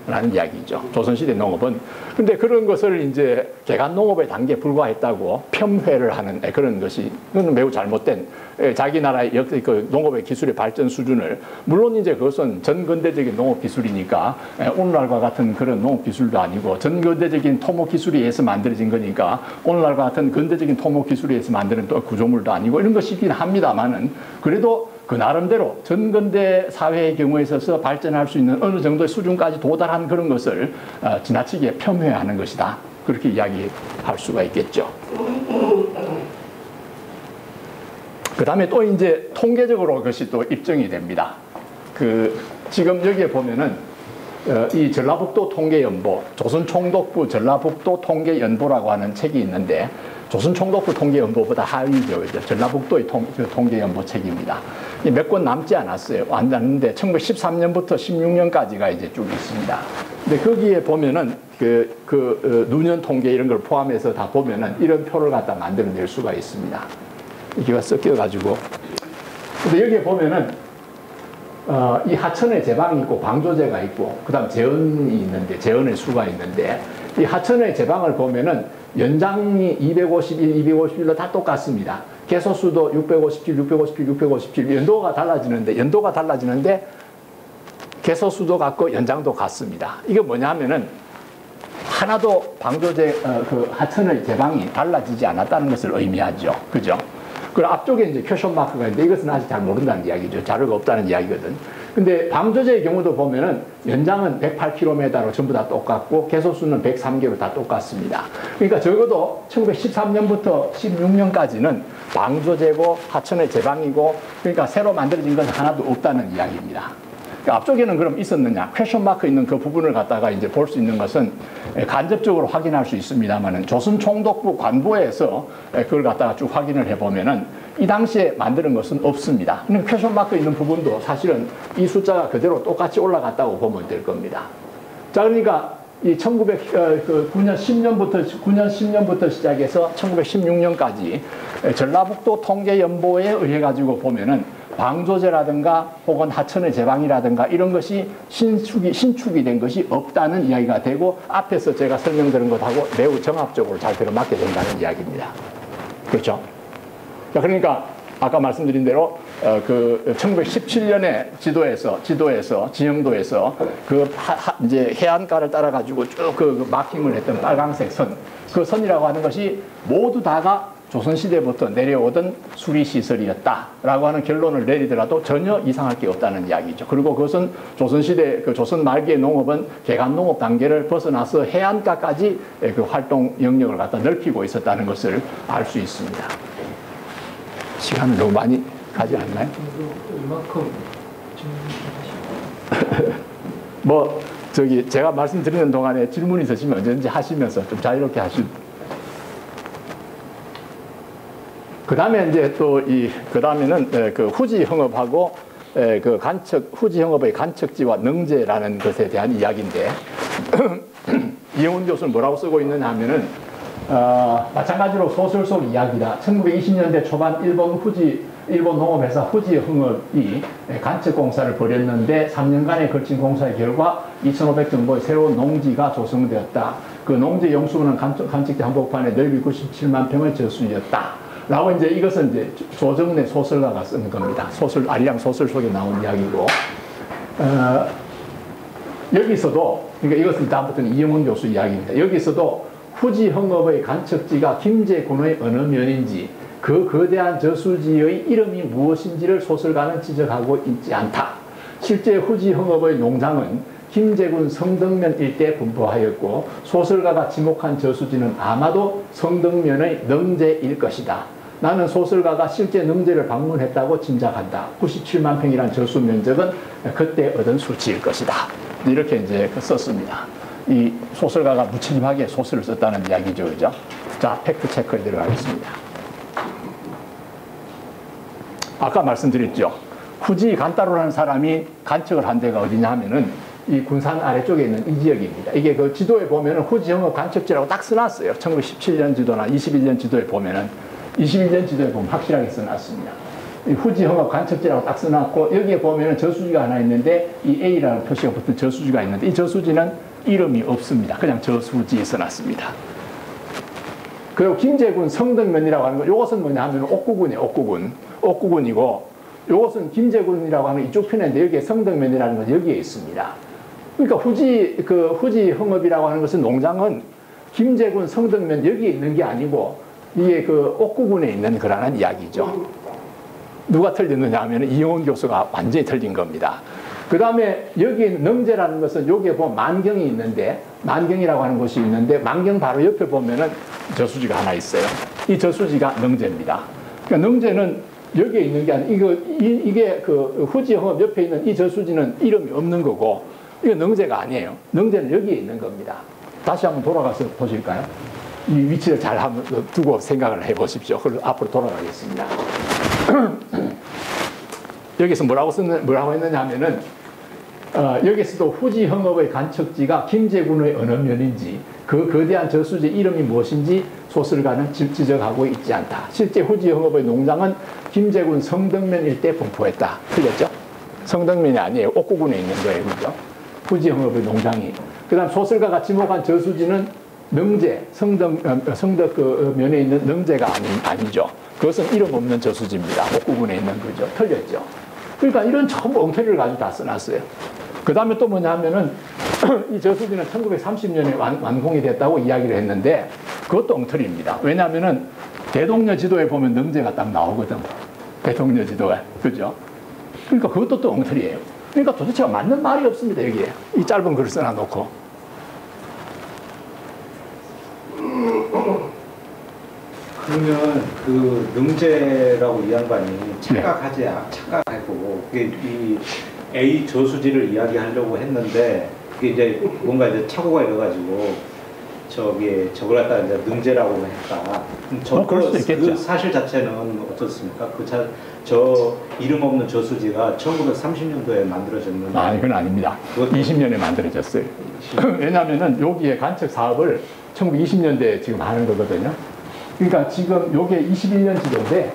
라는 이야기죠. 조선시대 농업은. 근데 그런 것을 이제 개간농업의 단계에 불과했다고 폄훼를 하는 그런 것이, 그건 매우 잘못된, 자기 나라의 그 농업의 기술의 발전 수준을, 물론 이제 그것은 전근대적인 농업 기술이니까, 오늘날과 같은 그런 농업 기술도 아니고, 전근대적인 토목 기술에 의해서 만들어진 거니까, 오늘날과 같은 근대적인 토목 기술에 의해서 만드는 또 구조물도 아니고, 이런 것이긴 합니다만은, 그래도 그 나름대로 전근대 사회의 경우에 있어서 발전할 수 있는 어느 정도의 수준까지 도달한 그런 것을 지나치게 폄훼하는 것이다. 그렇게 이야기할 수가 있겠죠. 그 다음에 또 이제 통계적으로 그것이 또 입증이 됩니다. 지금 여기에 보면은 이 전라북도 통계연보, 조선총독부 전라북도 통계연보라고 하는 책이 있는데 조선총독부 통계연보보다 하위죠. 전라북도의 통계연보 책입니다. 몇 권 남지 않았어요. 안 났는데 1913년부터 16년까지가 이제 쭉 있습니다. 근데 거기에 보면은 누년 통계 이런 걸 포함해서 다 보면은 이런 표를 갖다 만들어낼 수가 있습니다. 이게 섞여가지고. 근데 여기에 보면은 이 하천에 제방이 있고 방조제가 있고 그다음 제언이 있는데 제언의 수가 있는데 이 하천의 제방을 보면은 연장이 251, 251로 다 똑같습니다. 개소수도 657, 657, 657 연도가 달라지는데 개소수도 같고 연장도 같습니다. 이게 뭐냐면은 하나도 방조제 그 하천의 제방이 달라지지 않았다는 것을 의미하죠. 그죠? 그리고 앞쪽에 이제 퀘션 마크가 있는데 이것은 아직 잘 모른다는 이야기죠. 자료가 없다는 이야기거든. 근데 방조제의 경우도 보면은 연장은 108km로 전부 다 똑같고 개소수는 103개로 다 똑같습니다. 그러니까 적어도 1913년부터 16년까지는 방조제고 하천의 제방이고 그러니까 새로 만들어진 건 하나도 없다는 이야기입니다. 그러니까 앞쪽에는 그럼 있었느냐? 퀘션 마크 있는 그 부분을 갖다가 이제 볼 수 있는 것은 간접적으로 확인할 수 있습니다만은 조선총독부 관보에서 그걸 갖다가 쭉 확인을 해보면은 이 당시에 만드는 것은 없습니다. 그러니까 퀘션 마크 있는 부분도 사실은 이 숫자가 그대로 똑같이 올라갔다고 보면 될 겁니다. 자, 그러니까 이 1909년 10년부터 시작해서 1916년까지 전라북도 통계연보에 의해 가지고 보면은 방조제라든가 혹은 하천의 제방이라든가 이런 것이 신축이 된 것이 없다는 이야기가 되고 앞에서 제가 설명드린 것하고 매우 정합적으로 잘 들어맞게 된다는 이야기입니다. 그렇죠? 자, 그러니까 아까 말씀드린 대로 1917년에 지도에서 진영도에서 이제 해안가를 따라 가지고 쭉 마킹을 했던 빨강색 선, 그 선이라고 하는 것이 모두 다가 조선시대부터 내려오던 수리시설이었다라고 하는 결론을 내리더라도 전혀 이상할 게 없다는 이야기죠. 그리고 그것은 조선시대, 조선 말기의 농업은 개간농업 단계를 벗어나서 해안가까지 그 활동 영역을 갖다 넓히고 있었다는 것을 알 수 있습니다. 시간을 너무 많이 가지 않나요? 이만큼 제가 말씀드리는 동안에 질문 있으시면 언제든지 하시면서 좀 자유롭게 하시고. 그 다음에 이제 그 다음에는 그 후지 흥업하고 후지 흥업의 간척지와 능제라는 것에 대한 이야기인데, 이영훈 교수는 뭐라고 쓰고 있느냐 하면은, 마찬가지로 소설 속 이야기다. 1920년대 초반 일본 농업회사 후지 흥업이 간척 공사를 벌였는데 3년간에 걸친 공사의 결과 2,500 정도의 새로운 농지가 조성되었다. 그 농지 영수는 간척지 한복판에 넓이 97만 평의 저수지였다. 라고 이제 이것은 이제 조정래 소설가가 쓴 겁니다. 아리랑 소설 속에 나온 이야기고, 여기서도, 그러니까 이것은 다음부터는 이영훈 교수 이야기입니다. 여기서도 후지 흥업의 간척지가 김제군의 어느 면인지 그 거대한 저수지의 이름이 무엇인지를 소설가는 지적하고 있지 않다. 실제 후지 흥업의 농장은 김제군 성덕면 일대에 분포하였고 소설가가 지목한 저수지는 아마도 성덕면의 능제일 것이다. 나는 소설가가 실제 능제를 방문했다고 짐작한다. 97만 평이란 저수 면적은 그때 얻은 수치일 것이다. 이렇게 이제 썼습니다. 이 소설가가 무책임하게 소설을 썼다는 이야기죠, 그죠? 자, 팩트 체크에 들어가겠습니다. 아까 말씀드렸죠. 후지 간따로라는 사람이 간척을 한 데가 어디냐 하면은 이 군산 아래쪽에 있는 이 지역입니다. 이게 그 지도에 보면은 후지 흥업 간척지라고 딱 써놨어요. 1917년 지도나 21년 지도에 보면은 21년 지도에 보면 확실하게 써놨습니다. 이 후지 흥업 간척지라고 딱 써놨고 여기에 보면은 저수지가 하나 있는데 이 A라는 표시가 붙은 저수지가 있는데 이 저수지는 이름이 없습니다. 그냥 저수지에 써놨습니다. 그리고 김제군 성덕면이라고 하는 거, 이것은 뭐냐 하면 옥구군이에요. 옥구군이고, 이것은 김제군이라고 하는 이쪽 편인데 여기에 성덕면이라는 것이 여기에 있습니다. 그러니까 후지 흥업이라고 하는 것은 농장은 김제군 성덕면 여기에 있는 게 아니고 이게 옥구군에 있는 거라는 이야기죠. 누가 틀렸느냐 하면 이영원 교수가 완전히 틀린 겁니다. 그 다음에 여기 능제라는 것은 여기에 보면 만경이 있는데, 만경이라고 하는 곳이 있는데, 만경 바로 옆에 보면은 저수지가 하나 있어요. 이 저수지가 능제입니다. 그러니까 능제는 여기에 있는 게 아니고, 이게 그 후지흥업 옆에 있는 이 저수지는 이름이 없는 거고, 이거 능제가 아니에요. 능제는 여기에 있는 겁니다. 다시 한번 돌아가서 보실까요? 이 위치를 잘 한번 두고 생각을 해 보십시오. 그리고 앞으로 돌아가겠습니다. 여기서 뭐라고 했느냐 하면은, 여기서도 후지흥업의 간척지가 김제군의 어느 면인지, 그 거대한 저수지 이름이 무엇인지 소설가는 지적하고 있지 않다. 실제 후지흥업의 농장은 김제군 성덕면 일대 분포했다. 틀렸죠? 성덕면이 아니에요. 옥구군에 있는 거예요. 그죠? 후지흥업의 농장이. 그 다음 소설가가 지목한 저수지는 능제, 성덕 그 면에 있는 능제가 아니죠. 그것은 이름 없는 저수지입니다. 옥구군에 있는 거죠. 틀렸죠. 그러니까 이런 전부 엉터리를 가지고 다 써놨어요. 그 다음에 또 뭐냐 하면은 이 저수지는 1930년에 완공이 됐다고 이야기를 했는데 그것도 엉터리입니다. 왜냐하면은 대동여 지도에 보면 능제가 딱 나오거든. 대동여 지도에. 그죠? 그러니까 그것도 또 엉터리예요. 그러니까 도대체 맞는 말이 없습니다. 여기에. 이 짧은 글을 써놔놓고. 그러면 그 능제라고 이 양반이 착각하고 그게 이 A 저수지를 이야기하려고 했는데 그게 이제 뭔가 이제 착오가 일어가지고 저걸 갖다 이제 능제라고 했다. 그럴 수도 있겠죠. 그 사실 자체는 어떻습니까? 저 이름 없는 저수지가 1930년도에 만들어졌는데. 아니, 그건 아닙니다. 20년에 만들어졌어요. 왜냐하면은 여기에 간척 사업을 1920년대에 지금 하는 거거든요. 그러니까 지금 요게 21년 지도인데,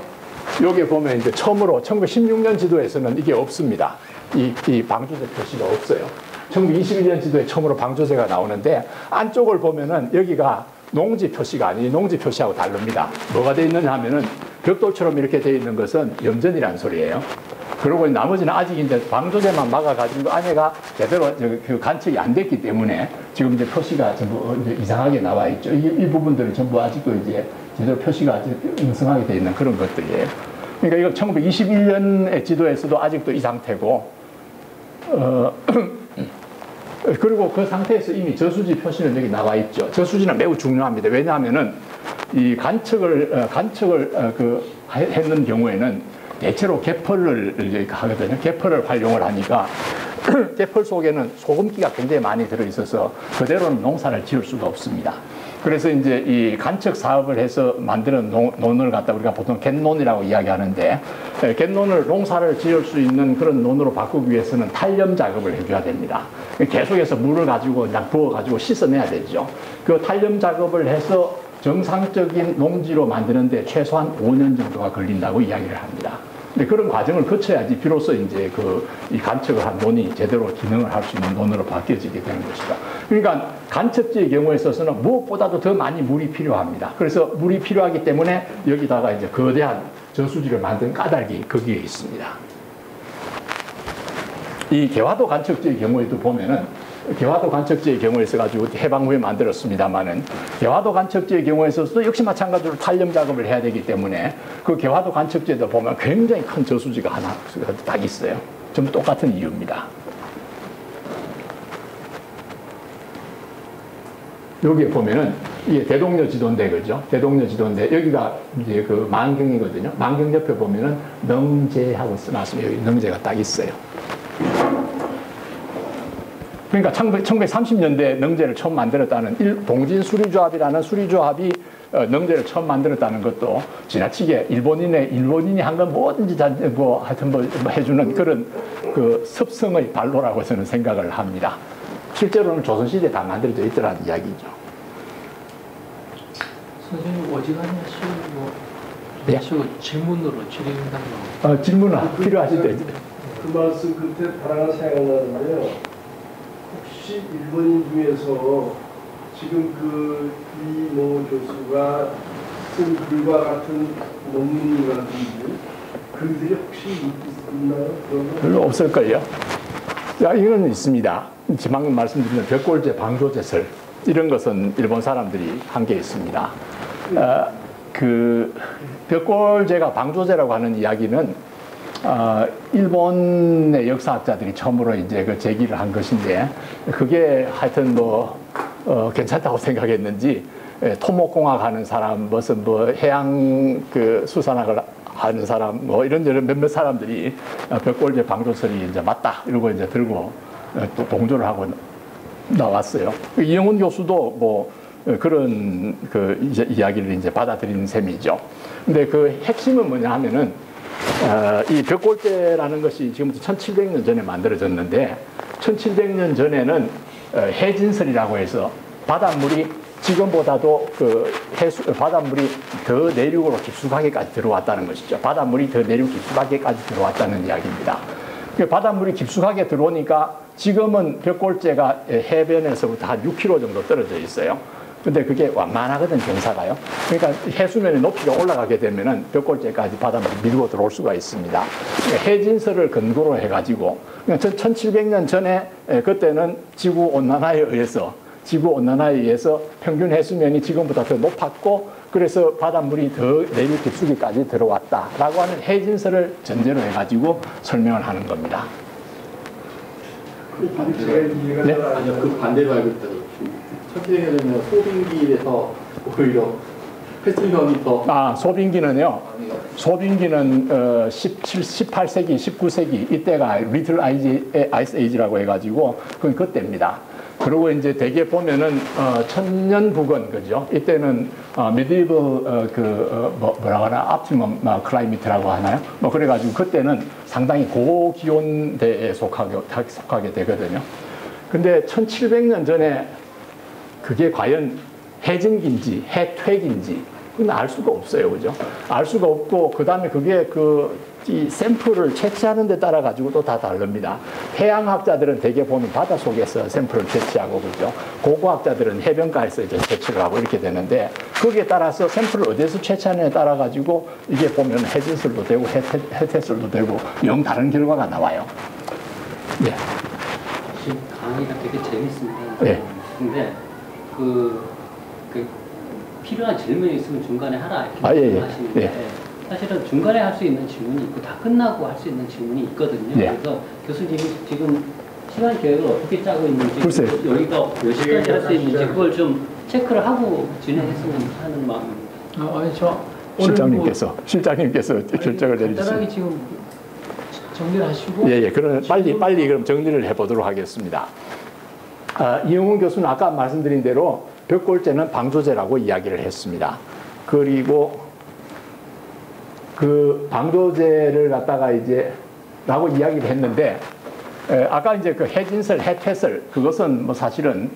여기에 보면 이제 처음으로 1916년 지도에서는 이게 없습니다. 이 방조제 표시가 없어요. 1921년 지도에 처음으로 방조제가 나오는데, 안쪽을 보면은 여기가 농지 표시가 아니에요. 농지 표시하고 다릅니다. 뭐가 되어 있느냐 하면은 벽돌처럼 이렇게 되어 있는 것은 염전이라는 소리예요. 그리고 나머지는 아직 이제 방조제만 막아가지고 안에가 제대로 그 간척이 안 됐기 때문에 지금 이제 표시가 전부 이제 이상하게 나와 있죠. 이 부분들은 전부 아직도 이제 제대로 표시가 아주 엉성하게 되어 있는 그런 것들이에요. 그러니까 이거 1921년의 지도에서도 아직도 이 상태고, 그리고 그 상태에서 이미 저수지 표시는 여기 나와 있죠. 저수지는 매우 중요합니다. 왜냐하면은 이 간척을 했는 경우에는 대체로 개펄을 하거든요. 개펄을 활용을 하니까 개펄 속에는 소금기가 굉장히 많이 들어있어서 그대로는 농사를 지을 수가 없습니다. 그래서 이제 이 간척 사업을 해서 만드는 논을 갖다 우리가 보통 갯논이라고 이야기하는데, 갯논을 농사를 지을 수 있는 그런 논으로 바꾸기 위해서는 탈염 작업을 해줘야 됩니다. 계속해서 물을 가지고 그냥 부어가지고 씻어내야 되죠. 그 탈염 작업을 해서 정상적인 농지로 만드는데 최소한 5년 정도가 걸린다고 이야기를 합니다. 근데 그런 과정을 거쳐야지 비로소 이제 이 간척을 한 논이 제대로 기능을 할 수 있는 논으로 바뀌어지게 되는 것이다. 그러니까 간척지의 경우에 있어서는 무엇보다도 더 많이 물이 필요합니다. 그래서 물이 필요하기 때문에 여기다가 이제 거대한 저수지를 만든 까닭이 거기에 있습니다. 이 개화도 간척지의 경우에도 보면은 개화도 간척지의 경우에 있어가지고 해방 후에 만들었습니다만은, 개화도 간척지의 경우에 있어서도 역시 마찬가지로 탈염 작업을 해야 되기 때문에 그 개화도 간척지에도 보면 굉장히 큰 저수지가 하나 딱 있어요. 전부 똑같은 이유입니다. 여기에 보면은 이게 대동여 지도인데, 그죠? 대동여 지도인데 여기가 이제 그 만경이거든요. 만경 옆에 보면은 능제하고 써놨으면 여기 능제가 딱 있어요. 그러니까 1930년대 능제를 처음 만들었다는 동진수리조합이라는 수리조합이 능제를 처음 만들었다는 것도 지나치게 일본인이 한 건 뭐든지 하여튼 해주는 그런 그 습성의 발로라고 저는 생각을 합니다. 실제로는 조선시대에 다 만들어져 있더라는 이야기죠. 선생님 어지간히 하시고 예? 질문으로 질의응답로 질문 필요하실 때. 그 말씀 그때 바라가 생각나는데요. 혹시 일본인 중에서 지금 이모 교수가 쓴 글과 같은 논문이라든지 글들이 혹시 있나요? 별로 없을걸요. 이건 있습니다. 방금 말씀드린 벽골제, 방조제설 이런 것은 일본 사람들이 한 게 있습니다. 그 벽골제가 방조제라고 하는 이야기는 일본의 역사학자들이 처음으로 이제 그 제기를 한 것인데 그게 하여튼 뭐 괜찮다고 생각했는지 토목공학 하는 사람, 무슨 뭐 해양 그 수산학을 하는 사람, 뭐 이런저런 몇몇 사람들이 벽골제 방조설이 이제 맞다 이러고 이제 들고 또 동조를 하고 나왔어요. 이영훈 교수도 뭐 그런 그 이제 이야기를 이제 받아들이는 셈이죠. 근데 그 핵심은 뭐냐 하면은 이 벽골제라는 것이 지금부터 1700년 전에 만들어졌는데 1700년 전에는 해진설이라고 해서 바닷물이 지금보다도 그 바닷물이 더 내륙으로 깊숙하게까지 들어왔다는 것이죠. 바닷물이 더 내륙 깊숙하게까지 들어왔다는 이야기입니다. 바닷물이 깊숙하게 들어오니까 지금은 벽골제가 해변에서부터 한 6km 정도 떨어져 있어요. 근데 그게 완만하거든, 경사가요. 그러니까 해수면의 높이가 올라가게 되면은 벽골제까지 바닷물이 밀고 들어올 수가 있습니다. 그러니까 해진설을 근거로 해가지고 1700년 전에 그때는 지구온난화에 의해서 평균 해수면이 지금보다 더 높았고 그래서 바닷물이 더 내륙 깊숙이까지 들어왔다라고 하는 해진설을 전제로 해가지고 설명을 하는 겁니다. 네? 아니요, 그 반대로 알고 있다고. 1700년이면 소빙기에서 오히려 폐수형이 더. 소빙기는요. 소빙기는 18세기, 19세기 이때가 리틀 아이스 에이지라고 해가지고 그건 그때입니다. 그리고 이제 대개 보면은 천년 부근 그죠? 이때는 medieval 뭐라고 하나 optimum climate라고 하나요? 뭐 그래가지고 그때는 상당히 고기온대에 속하게 되거든요. 근데 1700년 전에 그게 과연 해진기인지 해퇴기인지 그건 알 수가 없어요, 그죠? 알 수가 없고 그 다음에 그게 이 샘플을 채취하는 데 따라 가지고 또 다 다릅니다. 해양학자들은 대개 보면 바닷속에서 샘플을 채취하고 그죠. 고고학자들은 해변가에서 이제 채취를 하고 이렇게 되는데 거기에 따라서 샘플을 어디서 채취하느냐에 따라 가지고 이게 보면 해진설도 되고 해퇴설도 되고 영 다른 결과가 나와요. 예. 지금 강의가 되게 재밌습니다. 예. 근데 그 필요한 질문이 있으면 중간에 하라 이렇게 예. 말씀하시는데 예. 사실은 중간에 할 수 있는 질문이 있고 다 끝나고 할 수 있는 질문이 있거든요. 예. 그래서 교수님이 지금 시간 계획을 어떻게 짜고 있는지 글쎄요. 여기가 몇 시까지 할 수 있는지 그걸 좀 체크를 하고 진행했으면 하는 마음입니다. 아니 저 실장님께서 결정을 간단하게 내리셨습니다. 지금 정리를 하시고. 예. 그럼 빨리 그럼 정리를 해보도록 하겠습니다. 이영훈 교수는 아까 말씀드린 대로 벽골제는 방조제라고 이야기를 했습니다. 그리고 그 방조제를 갖다가 이제 라고 이야기를 했는데 아까 이제 그 해진설, 해퇴설 그것은 뭐 사실은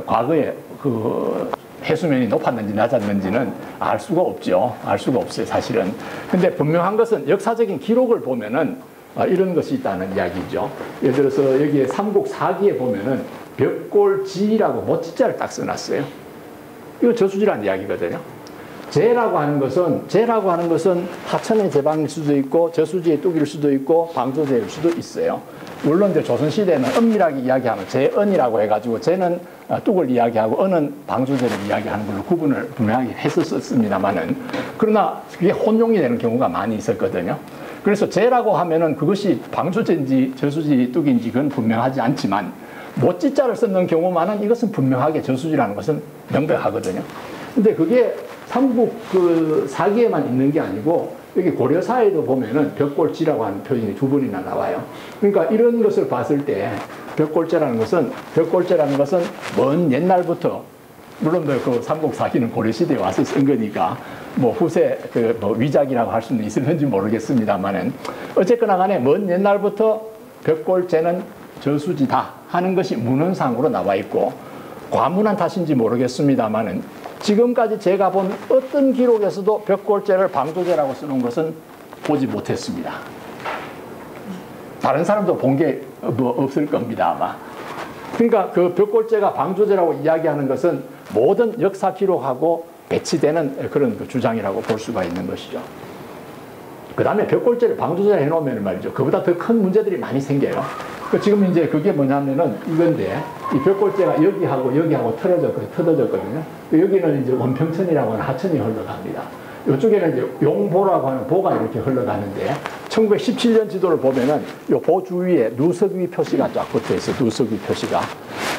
과거에 그 해수면이 높았는지 낮았는지는 알 수가 없죠. 알 수가 없어요, 사실은. 근데 분명한 것은 역사적인 기록을 보면은 이런 것이 있다는 이야기죠. 예를 들어서 여기에 삼국사기에 보면은 벽골지라고 모찌자를 딱 써놨어요. 이거 저수지라는 이야기거든요. 제라고 하는 것은 하천의 제방일 수도 있고 저수지의 뚝일 수도 있고 방조제일 수도 있어요. 물론 이제 조선시대는 은밀하게 이야기하는 제은이라고 해가지고 제는 뚝을 이야기하고 은은 방조제를 이야기하는 걸로 구분을 분명하게 했었습니다만은 그러나 그게 혼용이 되는 경우가 많이 있었거든요. 그래서 제라고 하면은 그것이 방조제인지 저수지 뚝인지 그건 분명하지 않지만 모찌자를 쓰는 경우만은 이것은 분명하게 저수지라는 것은 명백하거든요. 근데 그게 삼국 그 사기에만 있는 게 아니고 여기 고려사에도 보면은 벽골지라고 하는 표현이 두 번이나 나와요. 그러니까 이런 것을 봤을 때 벽골제라는 것은 먼 옛날부터 물론 그 삼국 사기는 고려 시대에 와서 쓴 거니까 뭐 후세 뭐 위작이라고 할 수는 있을는지 모르겠습니다만은 어쨌거나 간에 먼 옛날부터 벽골제는 저수지다 하는 것이 문헌상으로 나와 있고 과문한 탓인지 모르겠습니다만은 지금까지 제가 본 어떤 기록에서도 벽골제를 방조제라고 쓰는 것은 보지 못했습니다. 다른 사람도 본 게 뭐 없을 겁니다, 아마. 그러니까 그 벽골제가 방조제라고 이야기하는 것은 모든 역사 기록하고 배치되는 그런 주장이라고 볼 수가 있는 것이죠. 그 다음에 벽골제를 방조제로 해놓으면 말이죠. 그보다 더 큰 문제들이 많이 생겨요. 지금 이제 그게 뭐냐면은 이건데, 이 벽골제가 여기하고 터져졌거든요. 여기는 이제 원평천이라고 하는 하천이 흘러갑니다. 이쪽에는 이제 용보라고 하는 보가 이렇게 흘러가는데 1917년 지도를 보면은 이 보 주위에 누석위 표시가 쫙 붙어 있어요. 누석위 표시가.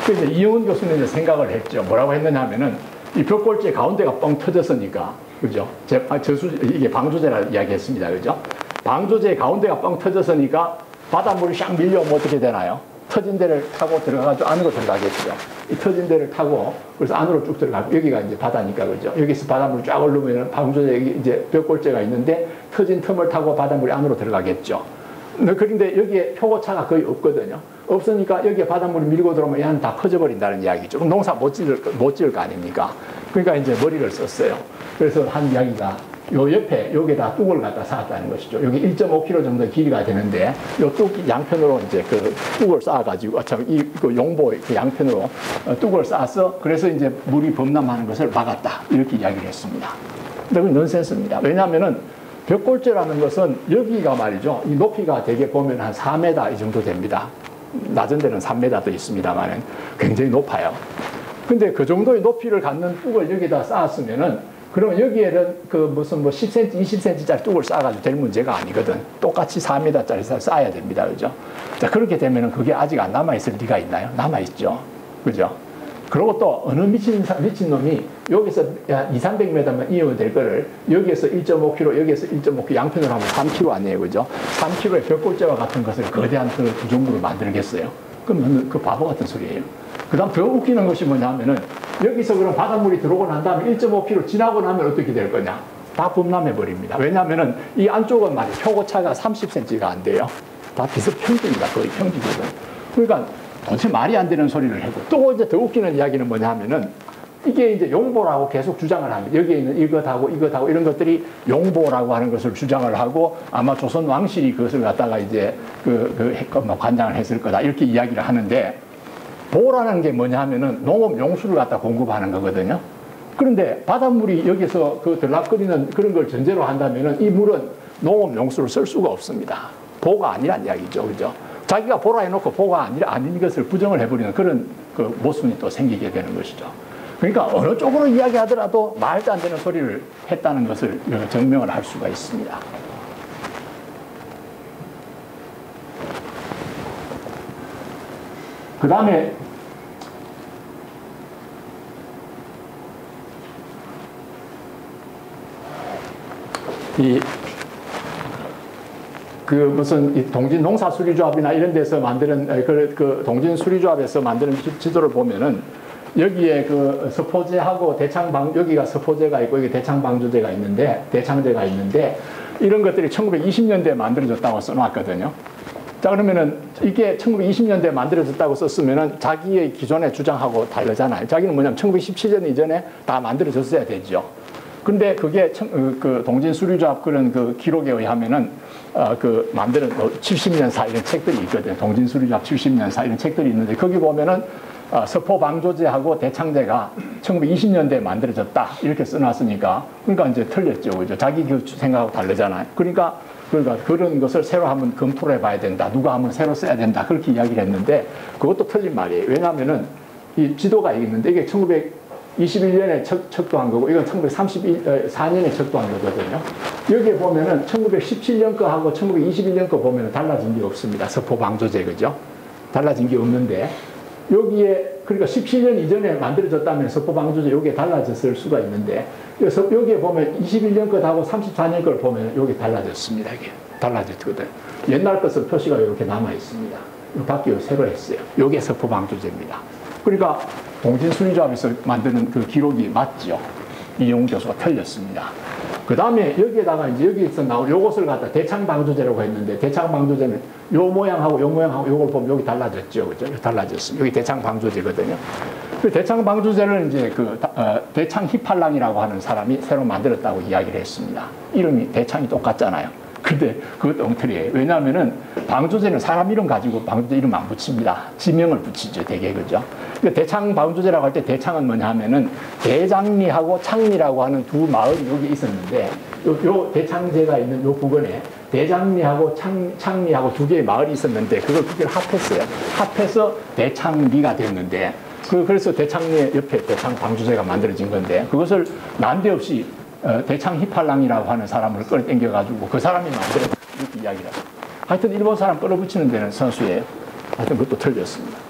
그래서 이영훈 교수는 이제 생각을 했죠. 뭐라고 했느냐 하면은 이 벽골재 가운데가 뻥 터졌으니까, 그죠? 이게 방조제라 이야기했습니다. 그죠? 방조제 가운데가 뻥 터졌으니까 바닷물이 샥 밀려오면 어떻게 되나요? 터진 데를 타고 들어가가지고 안으로 들어가겠죠. 이 터진 데를 타고 그래서 안으로 쭉 들어가고 여기가 이제 바다니까 그죠. 여기서 바닷물 쫙 흐르면 방조제 이제 벽골재가 있는데 터진 틈을 타고 바닷물이 안으로 들어가겠죠. 그런데 여기에 표고차가 거의 없거든요. 없으니까 여기에 바닷물이 밀고 들어오면 얘는 다 퍼져버린다는 이야기죠. 그럼 농사 못 지을 거 아닙니까? 그러니까 이제 머리를 썼어요. 그래서 한 이야기가 요 옆에 여기에다 뚝을 갖다 쌓았다는 것이죠. 여기 1.5km 정도 길이가 되는데 요 뚝 양편으로 이제 그 뚝을 쌓아가지고 그 용보 그 양편으로 뚝을 쌓아서 그래서 이제 물이 범람하는 것을 막았다 이렇게 이야기를 했습니다. 근데 그건 넌센스입니다. 왜냐하면은 벽골재라는 것은 여기가 말이죠. 이 높이가 대개 보면 한 4m 이 정도 됩니다. 낮은 데는 3m도 있습니다만은 굉장히 높아요. 근데 그 정도의 높이를 갖는 뚝을 여기다 쌓았으면은 그러면 여기에는 그 무슨 뭐 10cm, 20cm짜리 뚝을 쌓아가지고 될 문제가 아니거든. 똑같이 4m짜리 쌓아야 됩니다. 그죠? 자, 그렇게 되면은 그게 아직 안 남아있을 리가 있나요? 남아있죠. 그죠? 그리고 또 어느 미친놈이 여기서 200-300m만 이으면 될 거를 여기에서 1.5km, 여기에서 1.5km 양편으로 하면 3km 아니에요. 그죠? 3km의 벽골재와 같은 것을 거대한 그 구조물을 만들겠어요. 그러면 그 바보 같은 소리예요. 그 다음 더 웃기는 것이 뭐냐 하면은 여기서 그럼 바닷물이 들어오고 난 다음에 1.5km 지나고 나면 어떻게 될 거냐? 다 범람해 버립니다. 왜냐하면은 이 안쪽은 말이에요. 표고차가 30cm가 안 돼요. 다 비슷평균이다. 거의 평균이거든. 그러니까 도대체 말이 안 되는 소리를 하고 또 이제 더 웃기는 이야기는 뭐냐 하면은 이게 이제 용보라고 계속 주장을 합니다. 여기에 있는 이것하고 이런 것들이 용보라고 하는 것을 주장을 하고 아마 조선 왕실이 그것을 갖다가 이제 관장을 했을 거다. 이렇게 이야기를 하는데 보라는 게 뭐냐 하면은 농업 용수를 갖다 공급하는 거거든요. 그런데 바닷물이 여기서 그 들락거리는 그런 걸 전제로 한다면은 이 물은 농업 용수를 쓸 수가 없습니다. 보가 아니란 이야기죠. 그죠? 자기가 보라 해놓고 보가 아닌 것을 부정을 해버리는 그런 그 모순이 또 생기게 되는 것이죠. 그러니까 어느 쪽으로 이야기하더라도 말도 안 되는 소리를 했다는 것을 증명을 할 수가 있습니다. 그 다음에 무슨 동진 농사수리조합이나 이런 데서 만드는 그 동진 수리조합에서 만드는 지도를 보면은 여기에 그 서포제하고 여기가 서포제가 있고 여기 대창방조제가 있는데 대창제가 있는데 이런 것들이 1920년대에 만들어졌다고 써놨거든요. 자, 그러면은 이게 1920년대에 만들어졌다고 썼으면은 자기의 기존의 주장하고 다르잖아요. 자기는 뭐냐면 1917년 이전에 다 만들어졌어야 되죠. 근데 그게 그 동진수리조합 그런 그 기록에 의하면은 그 만드는 70년사 이런 책들이 있거든요. 동진수리조합 70년사 이런 책들이 있는데 거기 보면은 서포방조제하고 대창제가 1920년대에 만들어졌다 이렇게 써놨으니까 그러니까 이제 틀렸죠. 그죠? 자기 그 생각하고 다르잖아요. 그러니까 그런 것을 새로 한번 검토를 해봐야 된다. 누가 한번 새로 써야 된다. 그렇게 이야기를 했는데 그것도 틀린 말이에요. 왜냐하면은 이 지도가 있는데 이게 1921년에 척도한 거고 이건 1934년에 척도한 거거든요. 여기에 보면은 1917년 거하고 1921년 거 보면은 달라진 게 없습니다. 서포방조제 그죠? 달라진 게 없는데 여기에 그러니까 17년 이전에 만들어졌다면 서포방조제 여기에 달라졌을 수가 있는데 여기에 보면 21년 것하고 34년 걸 보면 여기 달라졌습니다. 이게 달라졌거든. 옛날 것은 표시가 이렇게 남아 있습니다. 바뀌어 새로 했어요. 여기에 서포방조제입니다. 그러니까 동진수리조합에서 만드는 그 기록이 맞죠. 이영훈 교수가 틀렸습니다. 그 다음에 여기에다가 이제 여기서 나올 요것을 갖다 대창방조제라고 했는데 대창방조제는 요 모양하고 요 모양하고 요걸 보면 여기 달라졌죠. 그죠? 달라졌습니다. 여기 대창방조제거든요. 그 대창방조제를 이제 대창희팔랑이라고 하는 사람이 새로 만들었다고 이야기를 했습니다. 이름이 대창이 똑같잖아요. 근데 그것도 엉터리예요. 왜냐하면은 방조제는 사람 이름 가지고 방조제 이름 안 붙입니다. 지명을 붙이죠, 대개 그죠? 그러니까 대창 방조제라고 할 때 대창은 뭐냐 하면은 대장리하고 창리라고 하는 두 마을이 여기 있었는데 요 대창제가 있는 요 부근에 대장리하고 창리하고 두 개의 마을이 있었는데 그걸 두 개를 합했어요. 합해서 대창리가 됐는데 그래서 대창리 옆에 대창 방조제가 만들어진 건데 그것을 난데없이 대창 히팔랑이라고 하는 사람을 끌어당겨가지고 그 사람이 만들어 이렇게 이야기를 합니다. 하여튼 일본 사람 끌어붙이는 데는 선수예요. 하여튼 그것도 틀렸습니다.